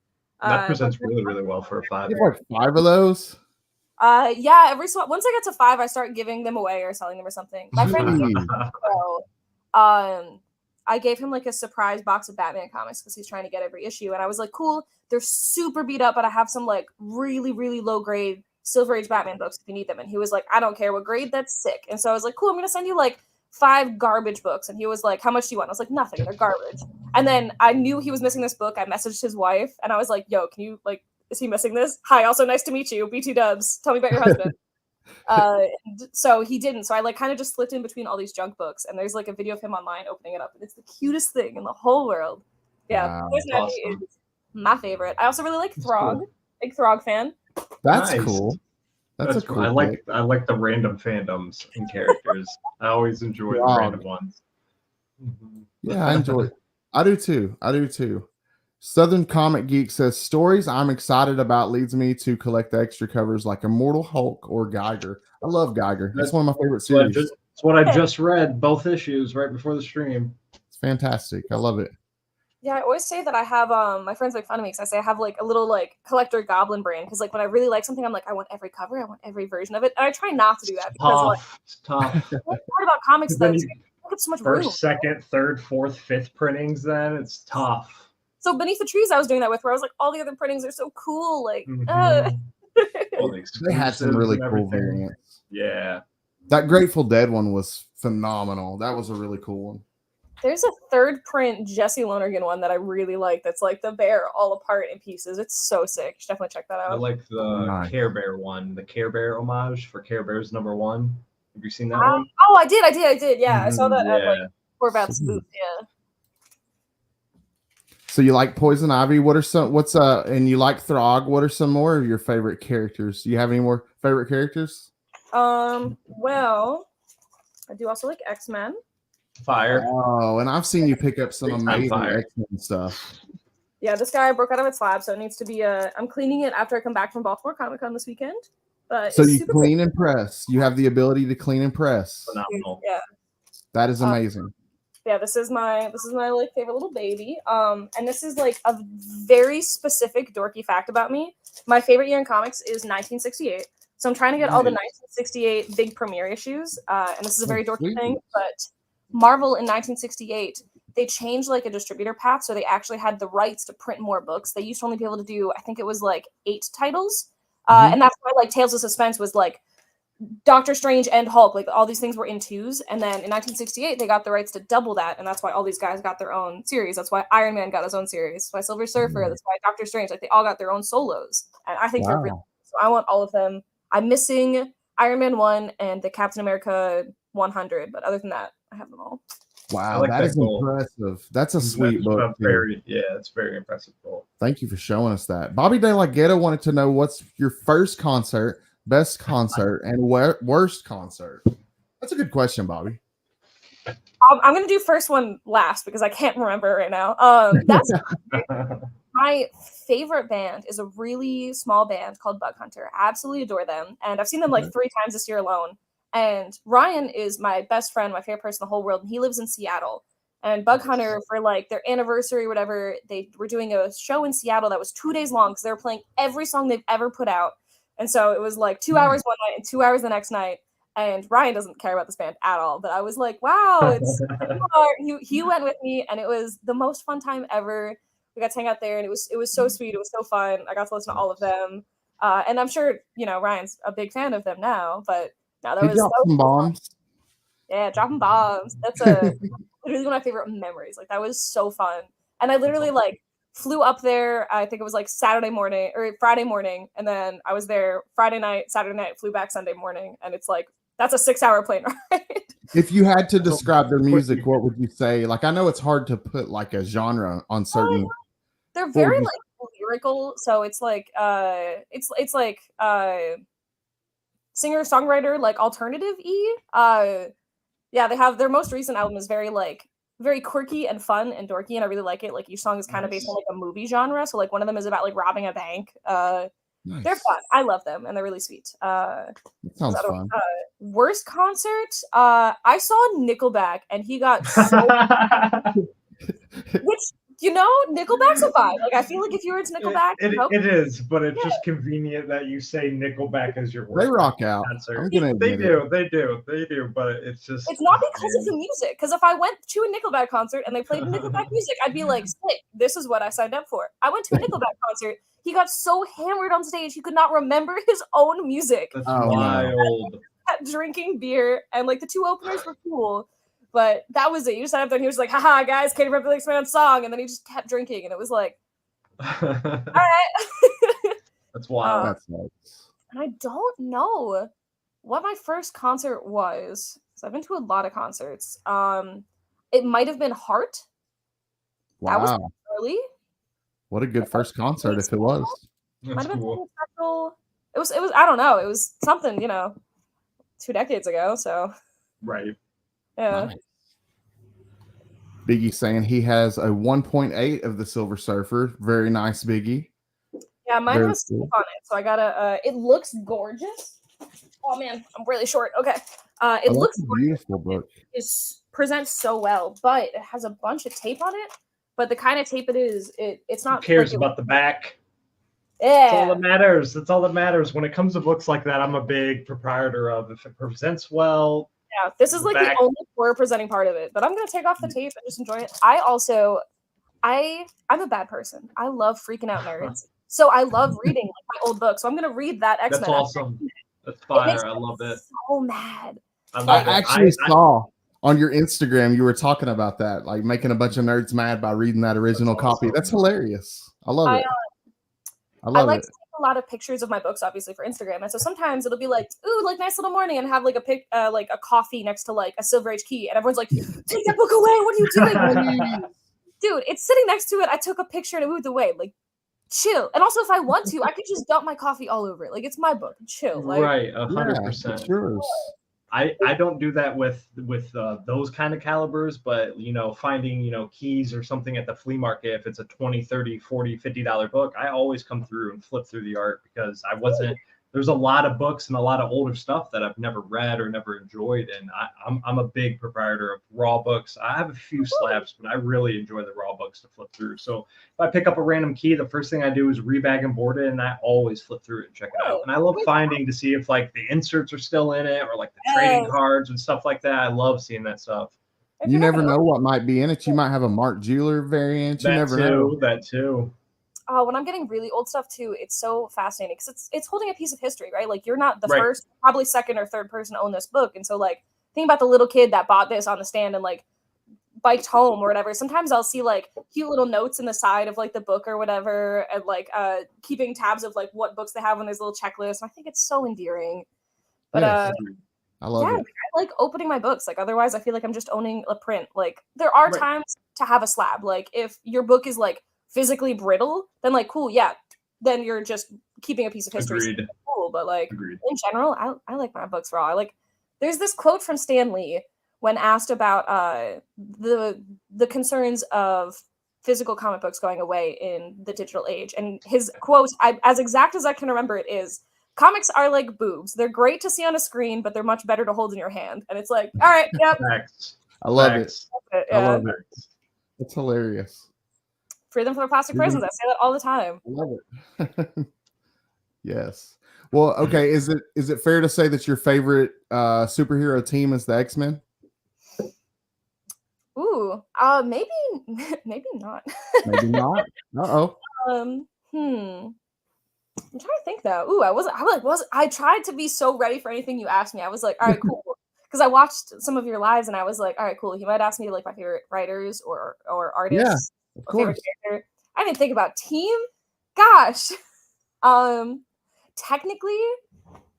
that presents really, really well for a 5. You have like 5 of those? Yeah. Once I get to 5, I start giving them away or selling them or something. My friend, I gave him like a surprise box of Batman comics because he's trying to get every issue, and I was like, cool. They're super beat up, but I have some like really, really low grade Silver Age Batman books if you need them. And he was like, I don't care what grade, that's sick. And so I was like, cool, I'm gonna send you like 5 garbage books. And he was like, how much do you want? I was like, nothing, they're garbage. And then I knew he was missing this book. I messaged his wife and I was like, yo, can you like, is he missing this? Hi, also nice to meet you. BT dubs. Tell me about your husband. So he didn't. So I like kind of just slipped in between all these junk books, and there's like a video of him online opening it up, and it's the cutest thing in the whole world. Yeah, Wow. awesome. Is my favorite. I also really like Throg. Cool. Big Throg fan. That's nice. Cool. That's a cool. I like the random fandoms and characters. I always enjoy the random ones. Yeah, I enjoy it. I do too. Southern Comic Geek says stories I'm excited about leads me to collect the extra covers like Immortal Hulk or Geiger. I love Geiger. That's one of my favorite series. That's what I just read, both issues right before the stream. It's fantastic. I love it. Yeah, I always say that I have my friends make fun of me because I say I have like a little like collector goblin brain, because like when I really like something, I'm like, I want every cover, I want every version of it, and I try not to do that because it's tough. What's hard about comics though? It's so much room. First, second, third, fourth, fifth printings. Then it's tough. So Beneath the Trees, I was doing that with, where I was like, all the other printings are so cool. Like, they had some really cool variants. Yeah, that Grateful Dead one was phenomenal. That was a really cool one. There's a 3rd print Jesse Lonergan one that I really like. That's like the bear all apart in pieces. It's so sick. You should definitely check that out. I like the Care Bear one, the Care Bear homage for Care Bears #1. Have you seen that one? Oh, I did. Yeah, I saw that at like Corbat's booth. Yeah. So you like Poison Ivy? And you like Throg? What are some more of your favorite characters? Do you have any more favorite characters? Well, I do also like X-Men. Fire. Oh, and I've seen you pick up some amazing X-Men stuff. Yeah, this guy broke out of its lab, so it needs to be I'm cleaning it after I come back from Baltimore Comic-Con this weekend. But so you clean and press. You have the ability to clean and press. Phenomenal. Yeah. That is amazing. Yeah, this is my like favorite little baby. And this is like a very specific dorky fact about me. My favorite year in comics is 1968. So I'm trying to get all the 1968 big premiere issues. And this is a very dorky thing, but Marvel in 1968, they changed like a distributor path, so they actually had the rights to print more books. They used to only be able to do, I think it was like 8 titles. And that's why like Tales of Suspense was like Doctor Strange and Hulk, like all these things were in 2s. And then in 1968, they got the rights to double that. And that's why all these guys got their own series. That's why Iron Man got his own series. That's why Silver Surfer, that's why Doctor Strange, like they all got their own solos. And I think they're really cool. So I want all of them. I'm missing Iron Man 1 and the Captain America 100. But other than that, I have them all. Wow, that is impressive. That's a sweet book. It's very impressive book. Thank you for showing us that. Bobby De La Ghetto wanted to know what's your first concert, best concert, and worst concert. That's a good question, Bobby. I'm going to do first one last because I can't remember right now. That's my favorite band is a really small band called Bug Hunter. I absolutely adore them. And I've seen them like 3 times this year alone. And Ryan is my best friend, my favorite person in the whole world. And he lives in Seattle. And Bug Hunter, for like their anniversary or whatever, they were doing a show in Seattle that was 2 days long because they were playing every song they've ever put out. And so it was like 2 hours one night and 2 hours the next night. And Ryan doesn't care about this band at all. But I was like, wow, he went with me, and it was the most fun time ever. We got to hang out there, and it was so sweet. It was so fun. I got to listen to all of them. And I'm sure, Ryan's a big fan of them now, but no, that was dropping bombs. Yeah, dropping bombs. That's literally one of my favorite memories. Like that was so fun. And I literally like flew up there. I think it was like Saturday morning or Friday morning, and then I was there Friday night, Saturday night, flew back Sunday morning, and it's like that's a 6-hour plane ride. If you had to describe their music, what would you say? Like I know it's hard to put like a genre on certain. They're very like lyrical, so it's like it's like singer-songwriter, like alternative-y. Yeah, they have their most recent album is very quirky and fun and dorky, and I really like it. Like each song is kind of based on like a movie genre. So like one of them is about like robbing a bank. They're fun. I love them, and they're really sweet. That sounds fun. Worst concert? I saw Nickelback, and he got so which Nickelback's a vibe. Like I feel like if you were into Nickelback, it is, but it's just convenient that you say Nickelback as your worst. They rock out. They do, but it's not because of the music. Because if I went to a Nickelback concert and they played Nickelback music, I'd be like, sick, this is what I signed up for. I went to a Nickelback concert. He got so hammered on stage he could not remember his own music. That's wild. Drinking beer, and like the 2 openers were cool. But that was it. You just sat up there and he was like, haha, guys, Katy Perry likes my own song. And then he just kept drinking. And it was like, all right. That's wild. That's nice. And I don't know what my first concert was. So I've been to a lot of concerts. It might have been Heart. Wow. That was early. What a good first concert if it was. Might have been something special. It was I don't know. It was something, 2 decades ago. So Right. yeah. Nice. Biggie saying he has a 1.8 of the Silver Surfer. Very nice, Biggie. Yeah, mine Very has cool. on it, so I gotta. It looks gorgeous. Oh man, I'm really short. Okay, it looks a beautiful book. It presents so well, but it has a bunch of tape on it. But the kind of tape it is, it's not. Who cares about the back? Yeah, that's all that matters. That's all that matters. When it comes to books like that, I'm a big proprietor of. If it presents well. Yeah, this is like the only poor presenting part of it. But I'm gonna take off the tape and just enjoy it. I'm a bad person. I love freaking out nerds. So I love reading like my old books. So I'm gonna read that X-Men. That's awesome. That's fire. I love it. So mad. I actually saw on your Instagram you were talking about that, like making a bunch of nerds mad by reading that original copy. That's hilarious. I love it. I like to take a lot of pictures of my books, obviously, for Instagram, and so sometimes it'll be like, "Ooh, like nice little morning," and have like a coffee next to like a Silver Age key, and everyone's like, "Take that book away! What are you doing?" Dude, it's sitting next to it. I took a picture and I moved away. Like, chill. And also, if I want to, I could just dump my coffee all over it. Like, it's my book. Chill. Like, right, 100%. I don't do that with those kind of calibers, but finding keys or something at the flea market, if it's a $20, $30, $40, $50 book, I always come through and flip through the art because there's a lot of books and a lot of older stuff that I've never read or never enjoyed, and I'm a big proprietor of raw books. I have a few slabs, but I really enjoy the raw books to flip through. So if I pick up a random key, the first thing I do is rebag and board it, and I always flip through it and check it out. And I love finding to see if like the inserts are still in it or like the trading cards and stuff like that. I love seeing that stuff. You never know what might be in it. You might have a Mark Jeweler variant. You never know. That too. When I'm getting really old stuff too, it's so fascinating because it's holding a piece of history, right? Like you're not the first, probably second or third person to own this book, and so like think about the little kid that bought this on the stand and like biked home or whatever. Sometimes I'll see like cute little notes in the side of like the book or whatever, and like keeping tabs of like what books they have on this little checklist. And I think it's so endearing. But I love it. I like opening my books. Like otherwise, I feel like I'm just owning a print. Like there are times to have a slab. Like if your book is like physically brittle, then like cool, yeah, then you're just keeping a piece of history. Agreed. Cool, but like in general, I like my books raw. There's this quote from Stan Lee when asked about the concerns of physical comic books going away in the digital age, and his quote, as exact as I can remember it, is, "Comics are like boobs. They're great to see on a screen, but they're much better to hold in your hand." And it's like, all right, yep. Facts. I love it. Yeah. I love it. It's hilarious. Free them from their plastic prisons. I say that all the time. I love it. Yes. Well, okay. Is it fair to say that your favorite superhero team is the X-Men? Ooh, maybe not. Maybe not. Uh-oh. I'm trying to think though. Ooh, I tried to be so ready for anything you asked me. I was like, all right, cool. Because I watched some of your lives and I was like, all right, cool. You might ask me like my favorite writers or artists. Yeah. Of course. I didn't think about team. Gosh. Technically,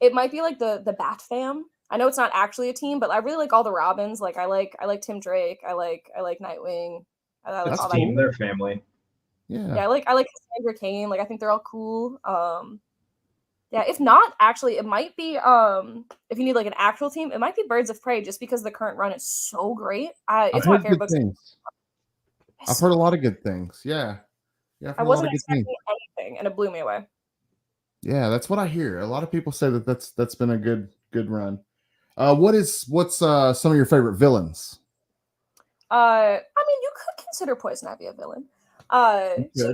it might be like the Bat Fam. I know it's not actually a team, but I really like all the Robins. Like I like Tim Drake. I like Nightwing. I like all team, their family. Yeah. Yeah, I like Cassandra Cain. Like I think they're all cool. Yeah, if not, actually, it might be if you need like an actual team, it might be Birds of Prey, just because the current run is so great. It's my favorite book. I've heard a lot of good things. Yeah. I wasn't expecting anything, and it blew me away. Yeah, that's what I hear. A lot of people say that's been a good run. What's some of your favorite villains? I mean, you could consider Poison Ivy a villain. She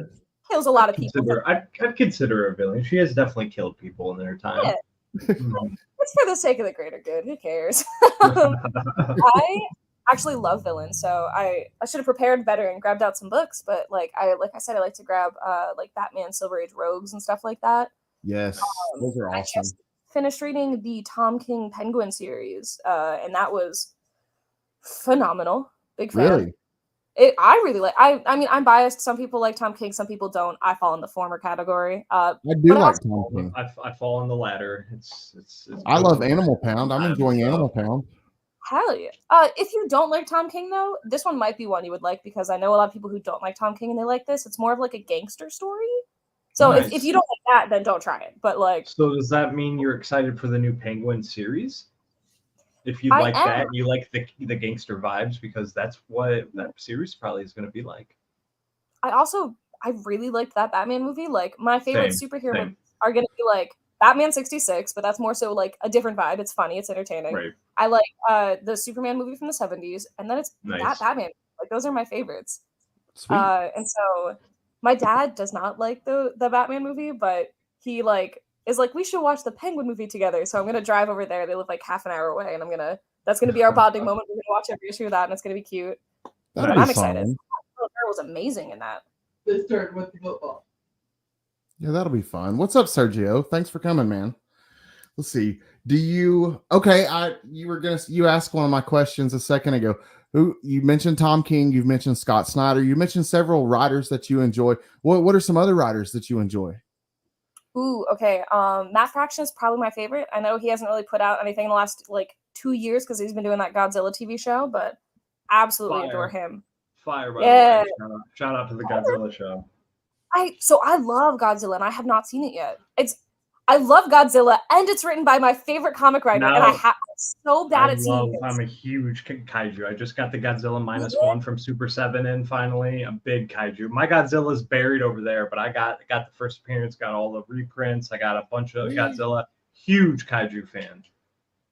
kills a lot of people. I'd consider her a villain. She has definitely killed people in their time. Yeah. It's for the sake of the greater good. Who cares? I actually love villains, so I should have prepared better and grabbed out some books. But like I said, I like to grab like Batman, Silver Age Rogues, and stuff like that. Yes, those are awesome. I just finished reading the Tom King Penguin series, and that was Phenomenal. Big fan. Really? I really like. I mean, I'm biased. Some people like Tom King, some people don't. I fall in the former category. I do but like also, Tom King. I fall on the ladder. It's I love Animal Pound. I'm enjoying Animal Pound. hell yeah. If you don't like Tom King though, this one might be one you would like because I know a lot of people who don't like Tom King and they like this. It's more of like a gangster story. So Nice. if you don't like that, then don't try it. But like, so does that mean you're excited for the new Penguin series? If you I like am. that, you like the gangster vibes, because that's what that series probably is going to be like. I really liked that Batman movie. Like my favorite superhero movies are gonna be like Batman 66, but that's more so like a different vibe. It's funny, it's entertaining. Right. I like the Superman movie from the 70s, and then it's Nice. that Batman. Like those are my favorites. Sweet. And so my dad does not like the Batman movie, but he like is like, we should watch the Penguin movie together. So I'm gonna drive over there. They live like half an hour away, and that's gonna be our bonding moment. We're gonna watch every issue of that, and it's gonna be cute. I'm excited. Will Ferrell was amazing in that. They started with the football. Yeah, that'll be fun. What's up, Sergio? Thanks for coming, man. Let's see. You asked one of my questions a second ago. You mentioned Tom King, you've mentioned Scott Snyder, you mentioned several writers that you enjoy. What are some other writers that you enjoy? Ooh, okay. Matt Fraction is probably my favorite. I know he hasn't really put out anything in the last like 2 years because he's been doing that Godzilla TV show, but absolutely adore him. Fire, by the way. Shout out to the Godzilla show. I love Godzilla and I have not seen it yet. I love Godzilla and it's written by my favorite comic writer, and I'm so bad at seeing this. I'm a huge kaiju. I just got the Godzilla -1 from Super 7 in finally. A big kaiju. My Godzilla's buried over there, but I got the first appearance, got all the reprints. I got a bunch of Godzilla. Huge kaiju fan.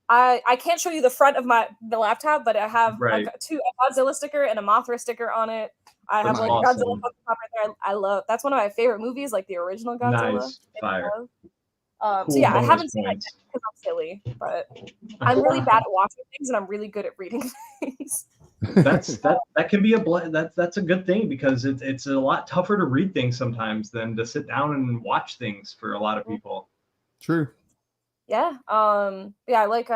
I can't show you the front of the laptop, but I have a Godzilla sticker and a Mothra sticker on it. I have like awesome. Godzilla right there. I love that's one of my favorite movies, like the original Godzilla. Nice. Fire. Cool. So yeah, I haven't seen it because I'm silly, but I'm really bad at watching things and I'm really good at reading things. that can be that's a good thing, because it's a lot tougher to read things sometimes than to sit down and watch things for a lot of people. True. Yeah. I like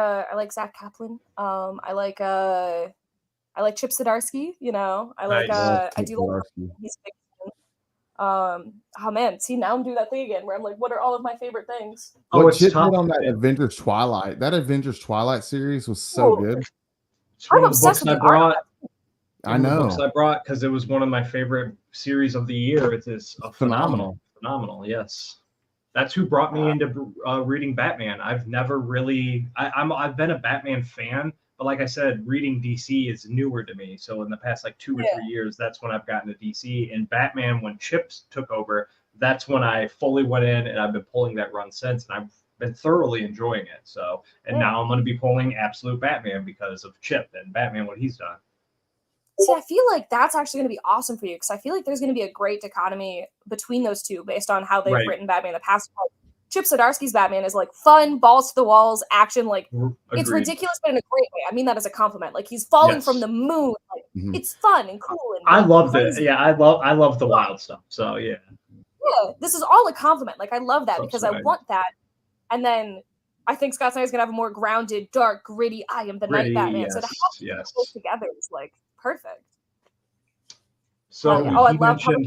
Zach Kaplan. I like Chip Zdarsky, you know. I like I do like he's big. Oh man, see now I'm doing that thing again where I'm like, what are all of my favorite things? What Chip did on that Avengers Twilight? That Avengers Twilight series was so good. I'm obsessed with the art. I know. Books I brought because it was one of my favorite series of the year. It is phenomenal. Yes. That's who brought me into reading Batman. I've never really, I've been a Batman fan, but like I said, reading DC is newer to me. So in the past like 2 or 3 years, that's when I've gotten to DC. And Batman, when Chips took over, that's when I fully went in, and I've been pulling that run since, and I've been thoroughly enjoying it. So, and now I'm going to be pulling Absolute Batman because of Chip and Batman, what he's done. See, I feel like that's actually going to be awesome for you, because I feel like there's going to be a great dichotomy between those two based on how they've written Batman in the past. Like, Chip Zdarsky's Batman is like fun, balls to the walls, action. Like it's ridiculous, but in a great way. I mean that as a compliment. Like he's falling from the moon. Like it's fun and cool. And I love it. Yeah, I love the wild stuff. So yeah, this is all a compliment. Like I love that because I want that. And then I think Scott Snyder's gonna have a more grounded, dark, gritty. I am the Night Batman. Yes, so to have those together is like perfect. So I love how Tara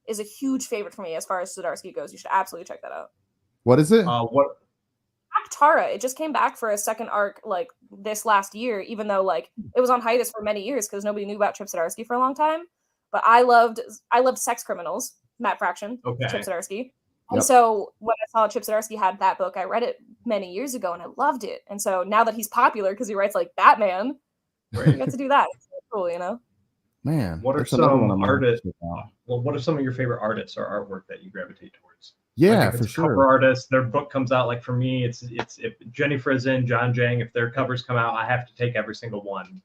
is a huge favorite for me as far as Zdarsky goes. You should absolutely check that out. What is it? What? Tara. It just came back for a second arc like this last year, even though like it was on hiatus for many years because nobody knew about Chip Zdarsky for a long time. But I loved Sex Criminals, Matt Fraction, Chip Zdarsky. And so when I saw Chip Zdarsky had that book, I read it many years ago and I loved it. And so now that he's popular because he writes like Batman, you get to do that. It's really cool, you know? Man, what are some artists? Well, what are some of your favorite artists or artwork that you gravitate towards? Yeah, like for sure. Cover artists, their book comes out. Like for me, it's if Jenny Frison, John Jang, if their covers come out, I have to take every single one.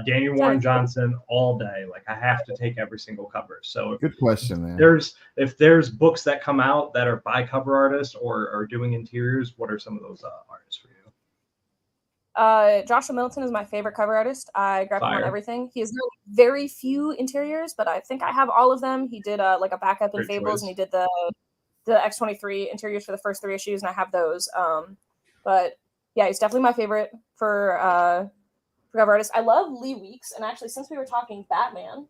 Daniel Warren Johnson, all day. Like I have to take every single cover. So good question, man. If there's books that come out that are by cover artists or are doing interiors, what are some of those artists for you? Joshua Middleton is my favorite cover artist. I grab him on everything. He has very few interiors, but I think I have all of them. He did like a backup in Fables, and he did the X-23 interiors for the first 3 issues, and I have those. But yeah, he's definitely my favorite for cover artist. I love Lee Weeks, and actually, since we were talking Batman,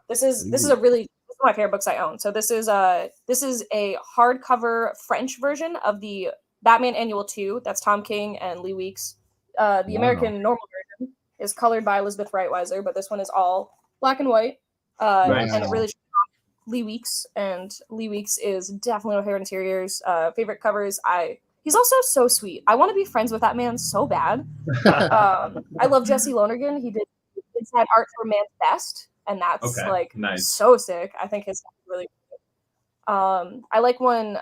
this is a really this is one of my favorite books I own. So this is a hardcover French version of the Batman Annual 2. That's Tom King and Lee Weeks. The American normal version is colored by Elizabeth Breitweiser, but this one is all black and white. And it really shows off Lee Weeks, and Lee Weeks is definitely my favorite interiors. Favorite covers. He's also so sweet. I want to be friends with that man so bad. I love Jesse Lonergan. He did inside art for Man's Best, and that's so sick. I think his stuff is really good. I like when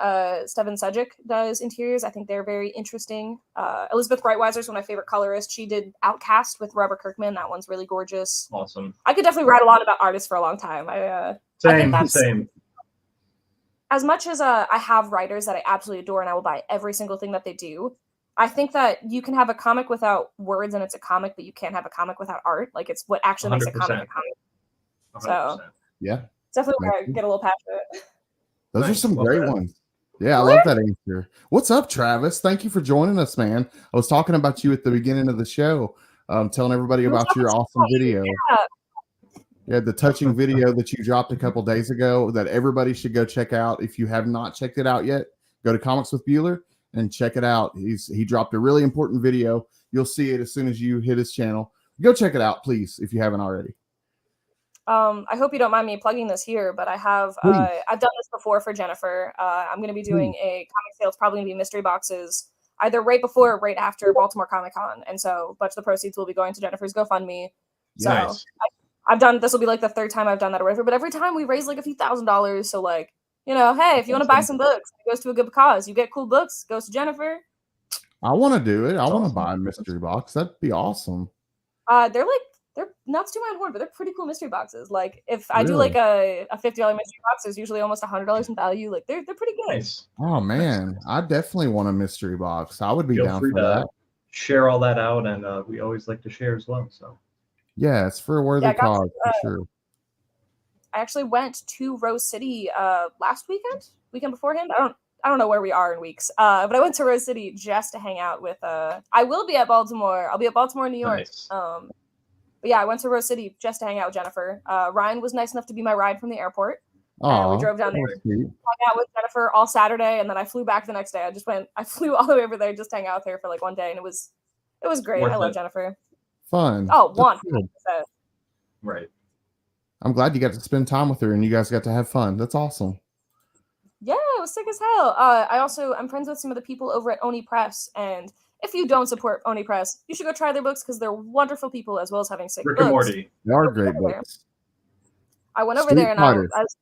Steven Sujic does interiors. I think they're very interesting. Elizabeth Breitweiser is one of my favorite colorists. She did Outcast with Robert Kirkman. That one's really gorgeous. Awesome. I could definitely write a lot about artists for a long time. I think same. As much as I have writers that I absolutely adore and I will buy every single thing that they do, I think that you can have a comic without words and it's a comic, but you can't have a comic without art. Like, it's what actually makes a comic a comic. 100%. So yeah, definitely where I get a little passionate. Those are some great ones. Yeah, I love that answer. What's up, Travis? Thank you for joining us, man. I was talking about you at the beginning of the show, telling everybody about your awesome video. Yeah, the touching video that you dropped a couple days ago that everybody should go check out. If you have not checked it out yet, go to Comics with Bueller and check it out. He dropped a really important video. You'll see it as soon as you hit his channel. Go check it out, please, if you haven't already. I hope you don't mind me plugging this here, but I have I've done this before for Jennifer. I'm going to be doing a comic sale. It's probably going to be mystery boxes, either right before or right after Baltimore Comic Con, and so a bunch of the proceeds will be going to Jennifer's GoFundMe. So nice. I've done this will be like the third time I've done that or whatever, but every time we raise like a few $1,000s. So like, you know, hey, if you want to buy some books, it goes to a good cause. You get cool books, goes to Jennifer. I want to do it. I want to buy a mystery box. That'd be awesome. They're not to do my own horn, but they're pretty cool mystery boxes. Like if I do like a $50 mystery box, there's usually almost $100 in value. Like they're pretty good. Nice. Oh man, I definitely want a mystery box. I would be down for that. Share all that out, and we always like to share as well. So yeah, it's for a worthy cause for sure. I actually went to Rose City last weekend beforehand. I don't know where we are in weeks, but I went to Rose City just to hang out with. I will be at Baltimore. I'll be at Baltimore, New York. Nice. But yeah, I went to Rose City just to hang out with Jennifer. Ryan was nice enough to be my ride from the airport. Oh, we drove down there, hung out with Jennifer all Saturday, and then I flew back the next day. I flew all the way over there just to hang out with her for like one day, and it was great. I love Jennifer. Fun. Oh, 100%. Right. I'm glad you got to spend time with her and you guys got to have fun. That's awesome. Yeah, it was sick as hell. I'm friends with some of the people over at Oni Press, and if you don't support Oni Press, you should go try their books because they're wonderful people as well as having sick Rick books. And Morty. They are great books. I went over there and I was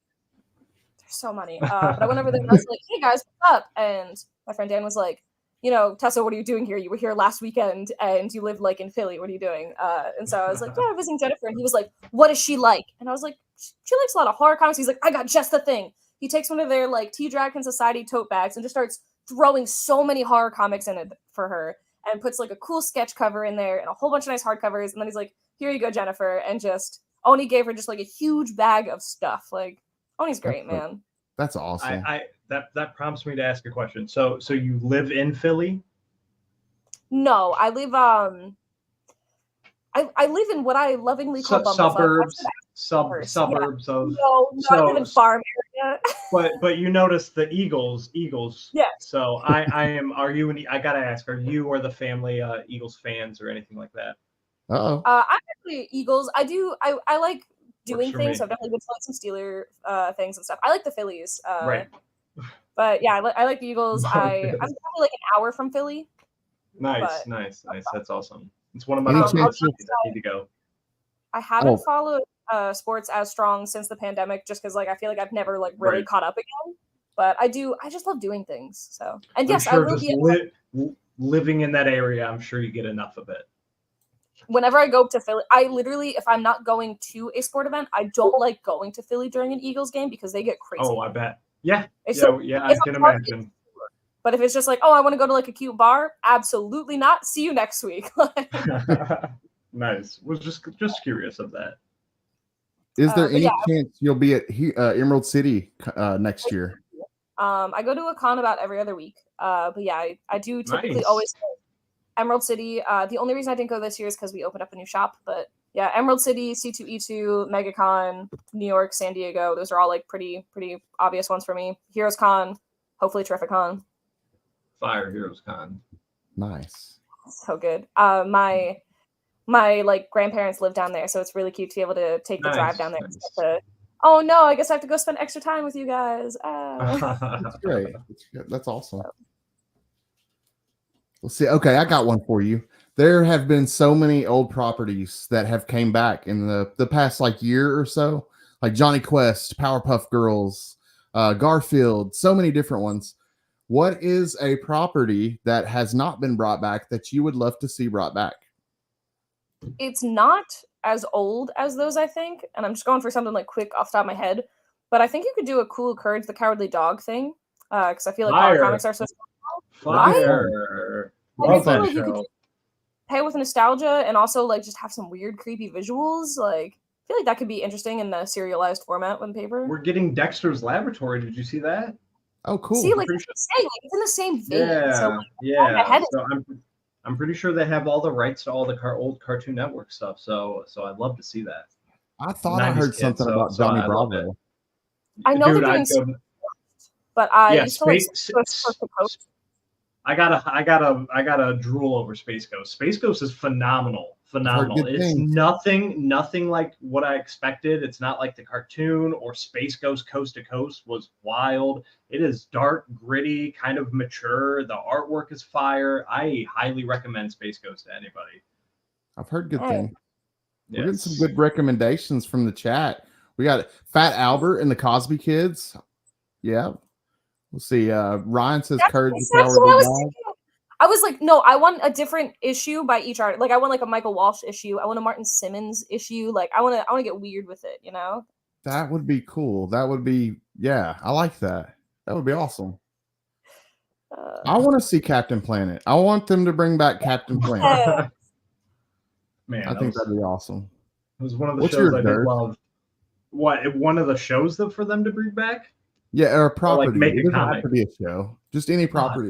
there's so many. But I went over there and I was like, hey guys, what's up? And my friend Dan was like, you know, Tessa, what are you doing here? You were here last weekend and you live like in Philly. What are you doing? And so I was like, yeah, I'm visiting Jennifer. And he was like, what is she like? And I was like, she likes a lot of horror comics. He's like, I got just the thing. He takes one of their like T-Dragon Society tote bags and just starts throwing so many horror comics in it for her and puts like a cool sketch cover in there and a whole bunch of nice hardcovers. And then he's like, here you go, Jennifer. And just Oni gave her just like a huge bag of stuff. Like Oni's great, man. That's awesome. That prompts me to ask a question. So you live in Philly? No, I live I live in what I lovingly call suburbs of no, I live in farm area. but you notice the Eagles. Yeah. So I gotta ask, are you or the family Eagles fans or anything like that? Uh-oh. I'm actually Eagles. I like doing things, so I've definitely been to like some Steeler things and stuff. I like the Phillies. Right. But yeah, I like the Eagles. I'm probably like an hour from Philly. Nice. That's awesome. It's one of my favorite cities. I need to go. I haven't followed sports as strong since the pandemic, just because like I feel like I've never like really caught up again. But I just love doing things. So and yes, I will be living in that area. I'm sure you get enough of it. Whenever I go to Philly, I literally, if I'm not going to a sport event, I don't like going to Philly during an Eagles game because they get crazy. Oh, I bet. Yeah. I can imagine. But if it's just like, oh, I want to go to like a cute bar, absolutely not. See you next week. Nice. Was just curious of that. Is there any chance you'll be at Emerald City next year? I go to a con about every other week. But yeah, I do typically always Emerald City. The only reason I didn't go this year is because we opened up a new shop. But yeah, Emerald City, C2E2, MegaCon, New York, San Diego. Those are all like pretty obvious ones for me. Heroes Con, hopefully Terrificon. Fire Heroes Con. Nice. So good. My like grandparents live down there, so it's really cute to be able to take the drive down there. Oh no, I guess I have to go spend extra time with you guys. That's great. That's awesome. Let's see. Okay, I got one for you. There have been so many old properties that have came back in the past like year or so, like Johnny Quest, Powerpuff Girls, Garfield, so many different ones. What is a property that has not been brought back that you would love to see brought back? It's not as old as those, I think, and I'm just going for something like quick off the top of my head, but I think you could do a cool Courage the Cowardly Dog thing, because I feel like our comics are so Fire. I feel like you could pay with nostalgia and also like just have some weird creepy visuals. Like I feel like that could be interesting in the serialized format on paper. We're getting Dexter's Laboratory. Did you see that? Oh, cool. See, like it's in the same vein. Yeah, so, like, yeah. So I'm pretty sure they have all the rights to all the old Cartoon Network stuff. So I'd love to see that. I thought I heard something about Johnny Bravo. I know they're doing, but I used to like I gotta drool over Space Ghost. Space Ghost is phenomenal. It's nothing like what I expected. It's not like the cartoon or Space Ghost Coast to Coast was wild. It is dark, gritty, kind of mature. The artwork is fire. I highly recommend Space Ghost to anybody. I've heard good things. Yes. We're getting some good recommendations from the chat. We got Fat Albert and the Cosby Kids. Yeah. We'll see. Ryan says Courage the Cowardly Dog. I was like, no, I want a different issue by each artist. Like, I want like a Michael Walsh issue. I want a Martin Simmons issue. Like, I want to get weird with it. You know? That would be cool. That would be, yeah, I like that. That would be awesome. I want to see Captain Planet. I want them to bring back Captain Planet. Man, I think that'd be awesome. It was one of the shows I did love. What? One of the shows for them to bring back? Yeah, or a property. Or like make it a doesn't comic. have to be a show. Just any property.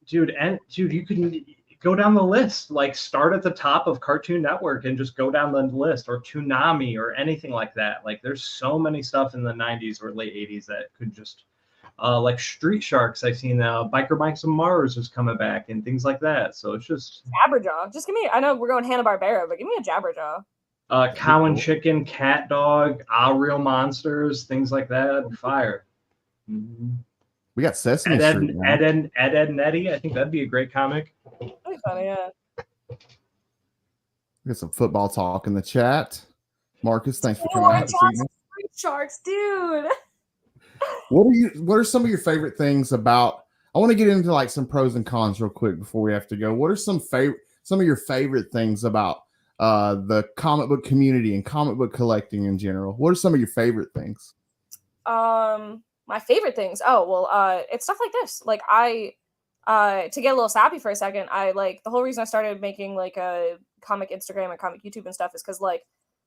Dude, you can go down the list. Like start at the top of Cartoon Network and just go down the list, or Toonami or anything like that. Like there's so many stuff in the 90s or late 80s that could just like Street Sharks. I've seen Biker Mice of Mars is coming back and things like that. So it's just Jabberjaw. Just give me. I know we're going Hanna-Barbera, but give me a Jabberjaw. Cow and Chicken, Cat Dog, Real Monsters, things like that. That'd be fire. Mm-hmm. We got Sesame Street. Ed and Eddie. I think that'd be a great comic. That'd be funny, yeah. We got some football talk in the chat. Marcus, thanks for coming out this evening. Sharks, dude. What are some of your favorite things about? I want to get into like some pros and cons real quick before we have to go. What are some of your favorite things about the comic book community and comic book collecting in general? What are some of your favorite things? My favorite things. Oh, well, it's stuff like this. Like to get a little sappy for a second, I like the whole reason I started making like a comic Instagram and comic YouTube and stuff is because like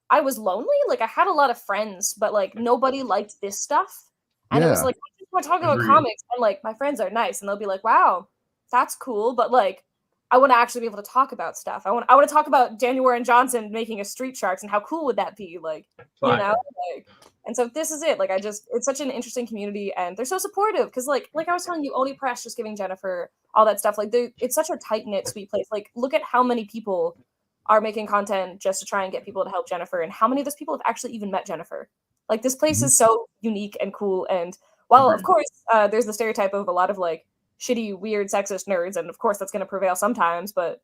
I was lonely. Like I had a lot of friends, but like nobody liked this stuff. And it was like, we're talking about comics and like my friends are nice and they'll be like, wow, that's cool. But like, I want to actually be able to talk about stuff. I want to talk about Daniel Warren Johnson making a Street Sharks and how cool would that be? Like, you know, like, and so this is it. Like, it's such an interesting community and they're so supportive. Cause like I was telling you, Oni Press just giving Jennifer all that stuff. Like it's such a tight knit, sweet place. Like look at how many people are making content just to try and get people to help Jennifer. And how many of those people have actually even met Jennifer? Like this place is so unique and cool. And while of course there's the stereotype of a lot of like shitty, weird, sexist nerds, and of course that's going to prevail sometimes, but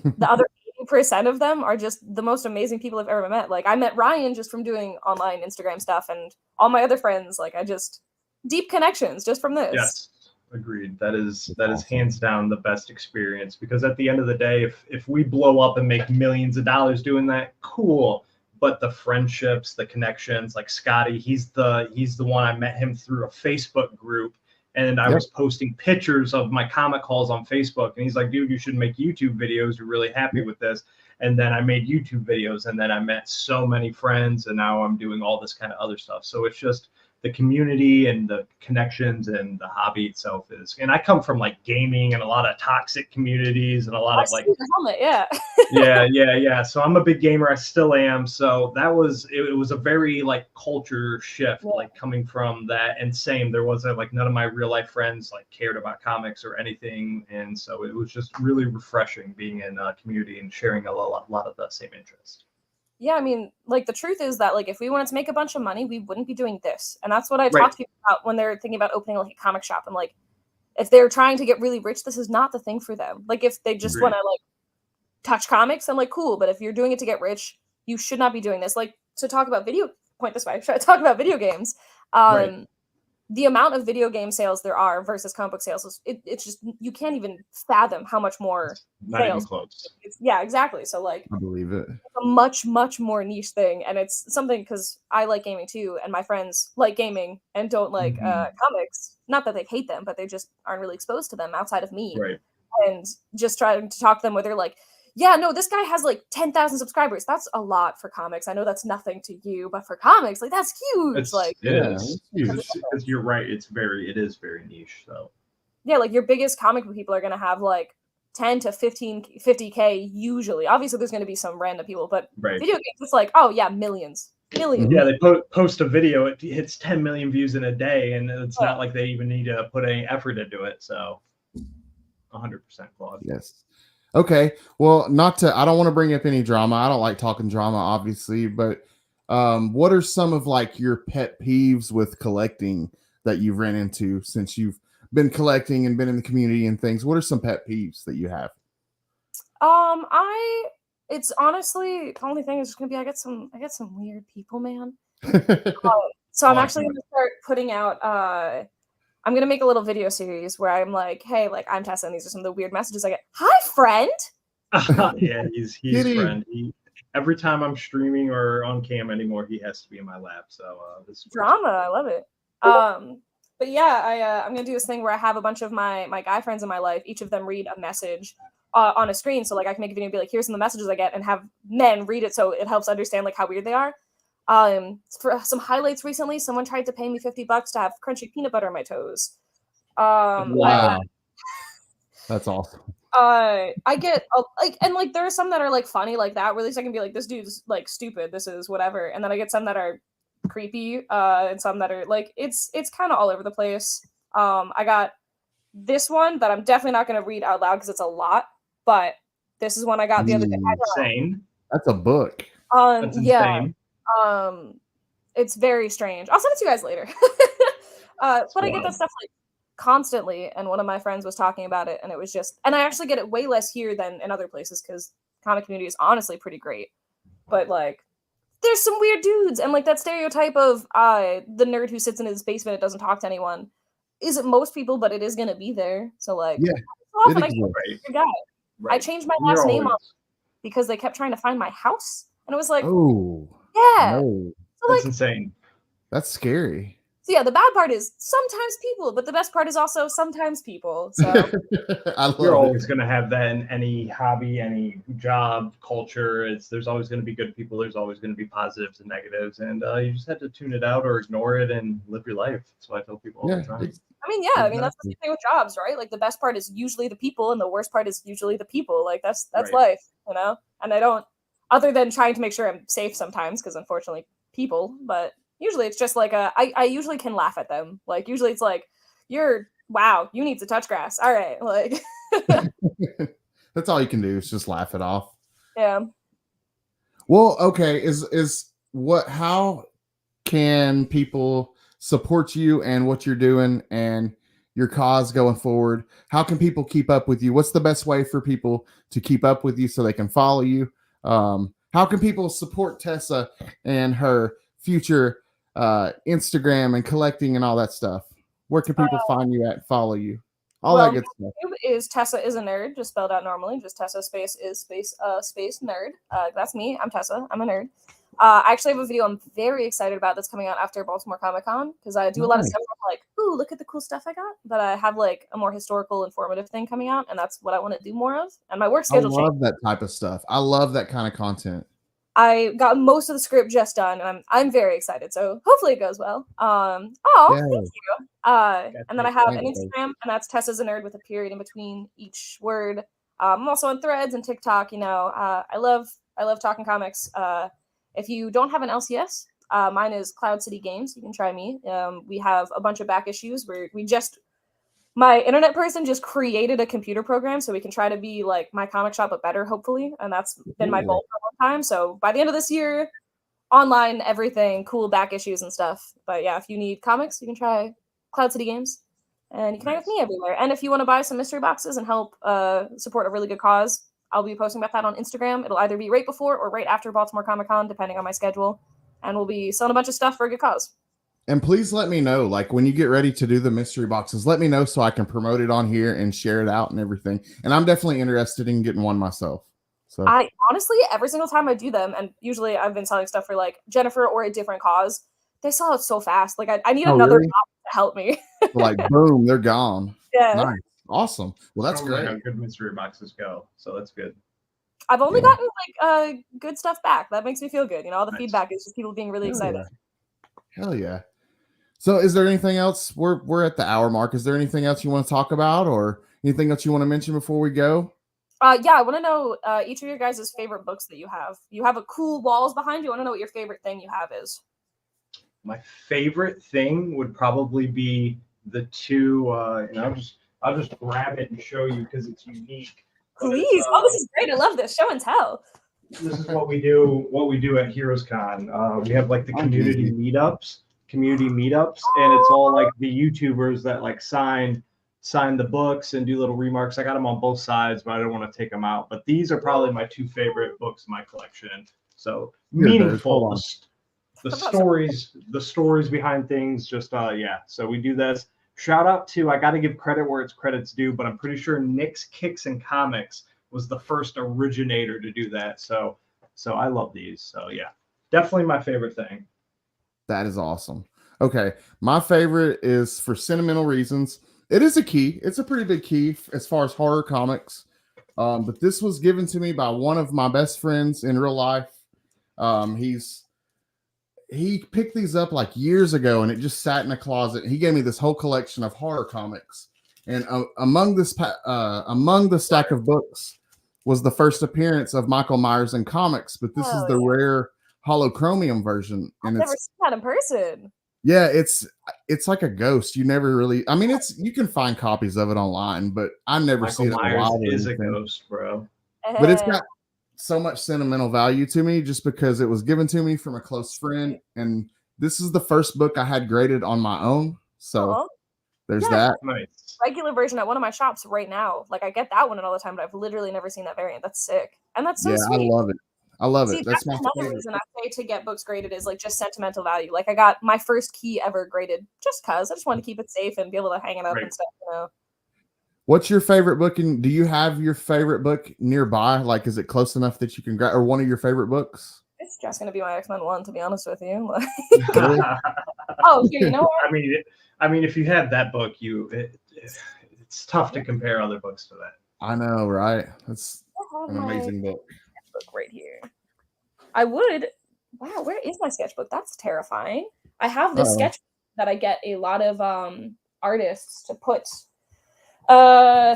the other 80% of them are just the most amazing people I've ever met. Like I met Ryan just from doing online Instagram stuff, and all my other friends, like I just deep connections just from this. Yes, agreed. That is hands down the best experience, because at the end of the day, if we blow up and make millions of dollars doing that, cool. But the friendships, the connections, like Scotty, he's the one. I met him through a Facebook group. And I was posting pictures of my comic hauls on Facebook. And he's like, dude, you should make YouTube videos. You're really happy with this. And then I made YouTube videos. And then I met so many friends. And now I'm doing all this kind of other stuff. So it's just the community and the connections and the hobby itself is. And I come from like gaming and a lot of toxic communities and a lot of like helmet, yeah. yeah. So I'm a big gamer. I still am. So that was it was a very like culture shift, like coming from that. And same, there wasn't like none of my real life friends like cared about comics or anything. And so it was just really refreshing being in a community and sharing a lot of the same interests. Yeah, I mean, like the truth is that like if we wanted to make a bunch of money, we wouldn't be doing this. And that's what I talk to people about when they're thinking about opening like a comic shop. And like if they're trying to get really rich, this is not the thing for them. Like if they just want to like touch comics, I'm like, cool. But if you're doing it to get rich, you should not be doing this. Like to talk about talk about video games. The amount of video game sales there are versus comic book sales, it's just, you can't even fathom how much more not sales. Even close. Yeah, exactly. So like, I believe it. It's a much, much more niche thing. And it's something because I like gaming too. And my friends like gaming and don't like comics. Not that they hate them, but they just aren't really exposed to them outside of me. Right. And just trying to talk to them where they're like, yeah, no, this guy has like 10,000 subscribers. That's a lot for comics. I know that's nothing to you, but for comics, like that's huge. It is huge. Because you're right. It is very niche. So yeah, like your biggest comic book people are gonna have like 10 to 50K usually. Obviously, there's gonna be some random people, but video games, it's like, oh yeah, millions. Yeah, they post a video, it hits 10 million views in a day, and it's not like they even need to put any effort into it. So 100% Claude. Yes. Okay, well, I don't want to bring up any drama. I don't like talking drama, obviously, but what are some of like your pet peeves with collecting that you've ran into since you've been collecting and been in the community and things? What are some pet peeves that you have? It's honestly, the only thing is just gonna be I get some weird people, man. So I'm actually gonna start putting out I'm going to make a little video series where I'm like, hey, like I'm Tessa, and these are some of the weird messages I get. Hi, friend. Yeah, he's friend. Every time I'm streaming or on cam anymore, he has to be in my lap. So this drama, I love it. But yeah, I'm going to do this thing where I have a bunch of my guy friends in my life. Each of them read a message on a screen. So like I can make a video and be like, here's some of the messages I get, and have men read it so it helps understand like how weird they are. For some highlights recently, someone tried to pay me $50 to have crunchy peanut butter on my toes. Wow, that's awesome. I get like there are some that are like funny like that, where at least I can be like, this dude's like stupid, this is whatever, and then I get some that are creepy, and some that are like it's kind of all over the place. I got this one that I'm definitely not going to read out loud because it's a lot, but this is one I got the other day. Insane. That's a book. That's insane. It's very strange. I'll send it to you guys later. But I get that stuff like constantly, and one of my friends was talking about it, and it was just, and I actually get it way less here than in other places because comic community is honestly pretty great. But like, there's some weird dudes, and like that stereotype of the nerd who sits in his basement and doesn't talk to anyone isn't most people, but it is gonna be there. So like, often I get a guy. I changed my last name on because they kept trying to find my house, and it was like, oh. Yeah. No. So, that's insane. That's scary. So yeah, the bad part is sometimes people, but the best part is also sometimes people. So you're always going to have that in any hobby, any job, culture. There's always going to be good people. There's always going to be positives and negatives, and you just have to tune it out or ignore it and live your life. That's what I tell people all the time. I mean, that's the same thing with jobs, right? Like the best part is usually the people, and the worst part is usually the people. Like that's life, you know. And I don't. Other than trying to make sure I'm safe sometimes, because unfortunately people, but usually it's just like I usually can laugh at them. Like usually it's like, wow, you need to touch grass. All right. Like that's all you can do is just laugh it off. Yeah. Well, okay. How can people support you and what you're doing and your cause going forward? How can people keep up with you? What's the best way for people to keep up with you so they can follow you? How can people support Tessa and her future Instagram and collecting and all that stuff? Where can people find you at, follow you? All that good stuff. YouTube is Tessa is a nerd, just spelled out normally. Just Tessa space nerd. That's me. I'm Tessa. I'm a nerd. I actually have a video I'm very excited about that's coming out after Baltimore Comic Con, because I do a lot of stuff where I'm like, ooh, look at the cool stuff I got. But I have like a more historical, informative thing coming out, and that's what I want to do more of. And my work schedule I love that type of stuff. I love that kind of content. I got most of the script just done, and I'm very excited. So hopefully it goes well. Thank you. And then I have an Instagram, and that's Tessa's a nerd with a period in between each word. I'm also on Threads and TikTok. I love talking comics. If you don't have an LCS, mine is Cloud City Games. You can try me. We have a bunch of back issues where my internet person just created a computer program so we can try to be like my comic shop, but better, hopefully. And that's been my goal for a long time. So by the end of this year, online, everything, cool back issues and stuff. But yeah, if you need comics, you can try Cloud City Games. And you can hang with me everywhere. And if you want to buy some mystery boxes and help support a really good cause, I'll be posting about that on Instagram. It'll either be right before or right after Baltimore Comic Con, depending on my schedule. And we'll be selling a bunch of stuff for a good cause. And please let me know, like when you get ready to do the mystery boxes, let me know so I can promote it on here and share it out and everything. And I'm definitely interested in getting one myself. So I honestly, every single time I do them, and usually I've been selling stuff for like Jennifer or a different cause, they sell out so fast. Like I need another really? to help me. Like boom, they're gone. Yeah. Nice. Awesome. Well, that's great. How good mystery boxes go. So that's good. I've only gotten like good stuff back. That makes me feel good. All the feedback is just people being really excited. Hell yeah. So is there anything else? We're at the hour mark. Is there anything else you want to talk about or anything else you want to mention before we go? Yeah, I want to know each of your guys' favorite books that you have. You have a cool walls behind you. I want to know what your favorite thing you have is. My favorite thing would probably be the two, I'll just grab it and show you because it's unique. Please. This is great. I love this. Show and tell. This is what we do at Heroes Con. We have like the community meetups, and it's all like the YouTubers that like sign the books and do little remarks. I got them on both sides, but I don't want to take them out. But these are probably my two favorite books in my collection. So meaningful. The stories behind things, So we do this. Shout out to, I got to give credit where it's credit's due, but I'm pretty sure Nick's Kicks and Comics was the first originator to do that. So I love these. So yeah, definitely my favorite thing. That is awesome. Okay. My favorite is for sentimental reasons. It is a key. It's a pretty big key as far as horror comics. But this was given to me by one of my best friends in real life. He picked these up like years ago and it just sat in a closet. He gave me this whole collection of horror comics. And among the stack of books was the first appearance of Michael Myers in comics, but this is the rare holochromium version. And I've never seen that in person. Yeah, it's like a ghost. You never really, I mean, you can find copies of it online, but I never see it in a wild. Is a ghost, bro. But it's got so much sentimental value to me just because it was given to me from a close friend. And this is the first book I had graded on my own. So there's that. Nice. Regular version at one of my shops right now. Like I get that one all the time, but I've literally never seen that variant. That's sick. And that's so sweet. I love it. I love it. That's my another reason I say to get books graded is like just sentimental value. Like I got my first key ever graded just because I just wanted to keep it safe and be able to hang it up and stuff, What's your favorite book? And do you have your favorite book nearby? Like, is it close enough that you can grab, or one of your favorite books? It's just going to be my X-Men 1, to be honest with you. You know what? I mean, if you have that book, it's tough to compare other books to that. I know, right? That's an amazing book. Right here. I would. Wow, where is my sketchbook? That's terrifying. I have this sketchbook that I get a lot of artists to put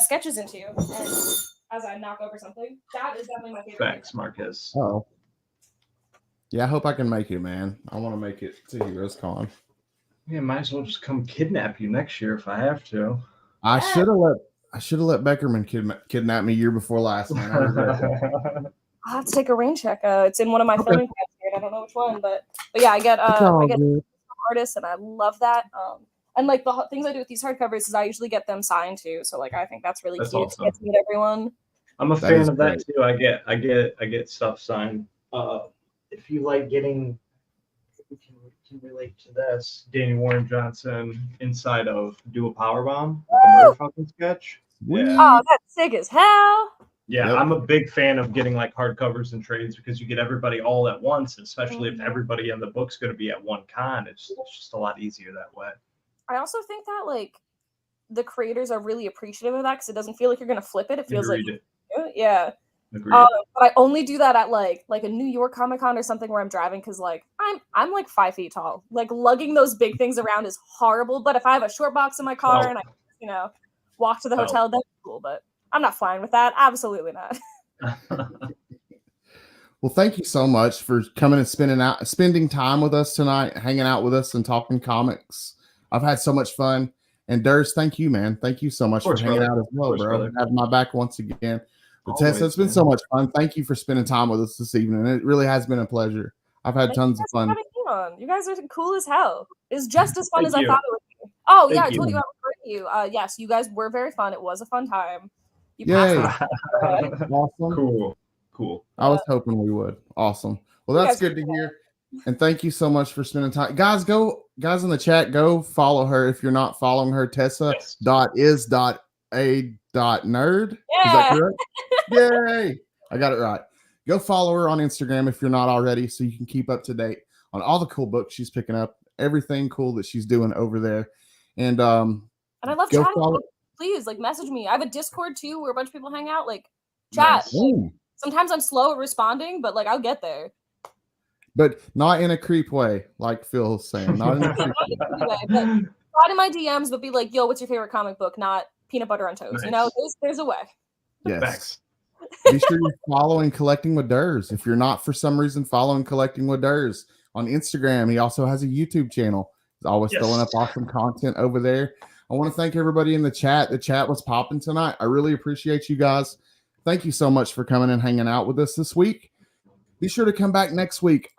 sketches into. And as I knock over something, that is definitely my favorite. Thanks, Marcus. Oh. Yeah, I hope I can make it, man. I want to make it to Heroes Con. Yeah, might as well just come kidnap you next year if I have to. I should have let Beckerman kidnap me year before last, man. I'll have to take a rain check. It's in one of my filming camps here. I don't know which one, but yeah, I get artists, and I love that. And like the things I do with these hardcovers is I usually get them signed too. So like I think that's really cute to get to meet everyone. I'm a fan of that too. I get stuff signed. If you like getting, we can relate to this. Danny Warren Johnson inside of Do a Powerbomb, the Motherfucking sketch. Yeah. Oh, that's sick as hell. Yeah, I'm a big fan of getting like hardcovers and trades because you get everybody all at once, especially if everybody in the book's going to be at one con. It's just a lot easier that way. I also think that like the creators are really appreciative of that because it doesn't feel like you're going to flip it. It feels like, yeah. Agreed. But I only do that at like a New York Comic Con or something where I'm driving because like I'm like 5 feet tall. Like lugging those big things around is horrible. But if I have a short box in my car and I walk to the hotel, that's cool. But I'm not flying with that. Absolutely not. Well, thank you so much for coming and spending time with us tonight, hanging out with us and talking comics. I've had so much fun. And Durs, thank you, man. Thank you so much for hanging out as well, bro. Having my back once again. But Tessa, it's been so much fun. Thank you for spending time with us this evening. It really has been a pleasure. I've had tons of fun. You guys are cool as hell. It's just as fun as I thought it would be. Oh, yeah, I told you I would bring you. Yes, you guys were very fun. It was a fun time. You passed it. Awesome. Cool. I was hoping we would. Awesome. Well, that's good to hear. And thank you so much for spending time. Guys in the chat, go follow her if you're not following her. Tessa.is.a.nerd. Is that correct? Yay! I got it right. Go follow her on Instagram if you're not already, so you can keep up to date on all the cool books she's picking up, everything cool that she's doing over there. And I love chatting. Please, like, message me. I have a Discord too where a bunch of people hang out. Like, chat. Nice. Like, sometimes I'm slow at responding, but like I'll get there. But not in a creep way, like Phil's saying. Not in a creep way. But slide in my DMs, but be like, "Yo, what's your favorite comic book?" Not peanut butter on toast. Nice. You know, there's a way. Yes. Be sure you're following Collecting with Durs. If you're not for some reason following Collecting with Durs on Instagram, he also has a YouTube channel. He's always throwing up awesome content over there. I want to thank everybody in the chat. The chat was popping tonight. I really appreciate you guys. Thank you so much for coming and hanging out with us this week. Be sure to come back next week.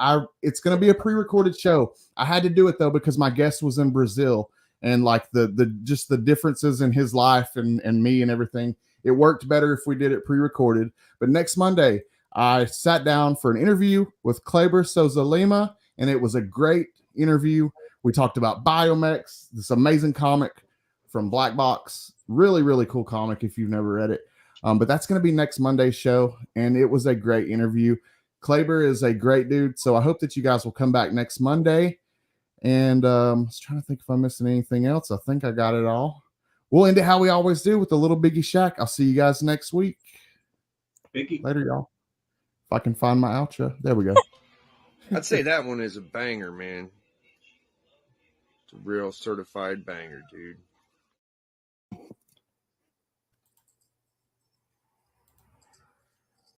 It's going to be a pre-recorded show. I had to do it though because my guest was in Brazil, and like the just the differences in his life and me and everything. It worked better if we did it pre-recorded. But next Monday, I sat down for an interview with Kleber Souza Lima, and it was a great interview. We talked about Biomex, this amazing comic from Black Box. Really, really cool comic if you've never read it. But that's going to be next Monday's show, and it was a great interview. Kleber is a great dude, so I hope that you guys will come back next Monday. And I was trying to think if I'm missing anything else. I think I got it all. We'll end it how we always do with the little Biggie Shack. I'll see you guys next week. Biggie. Later, y'all. If I can find my outro. There we go. I'd say that one is a banger, man. It's a real certified banger, dude.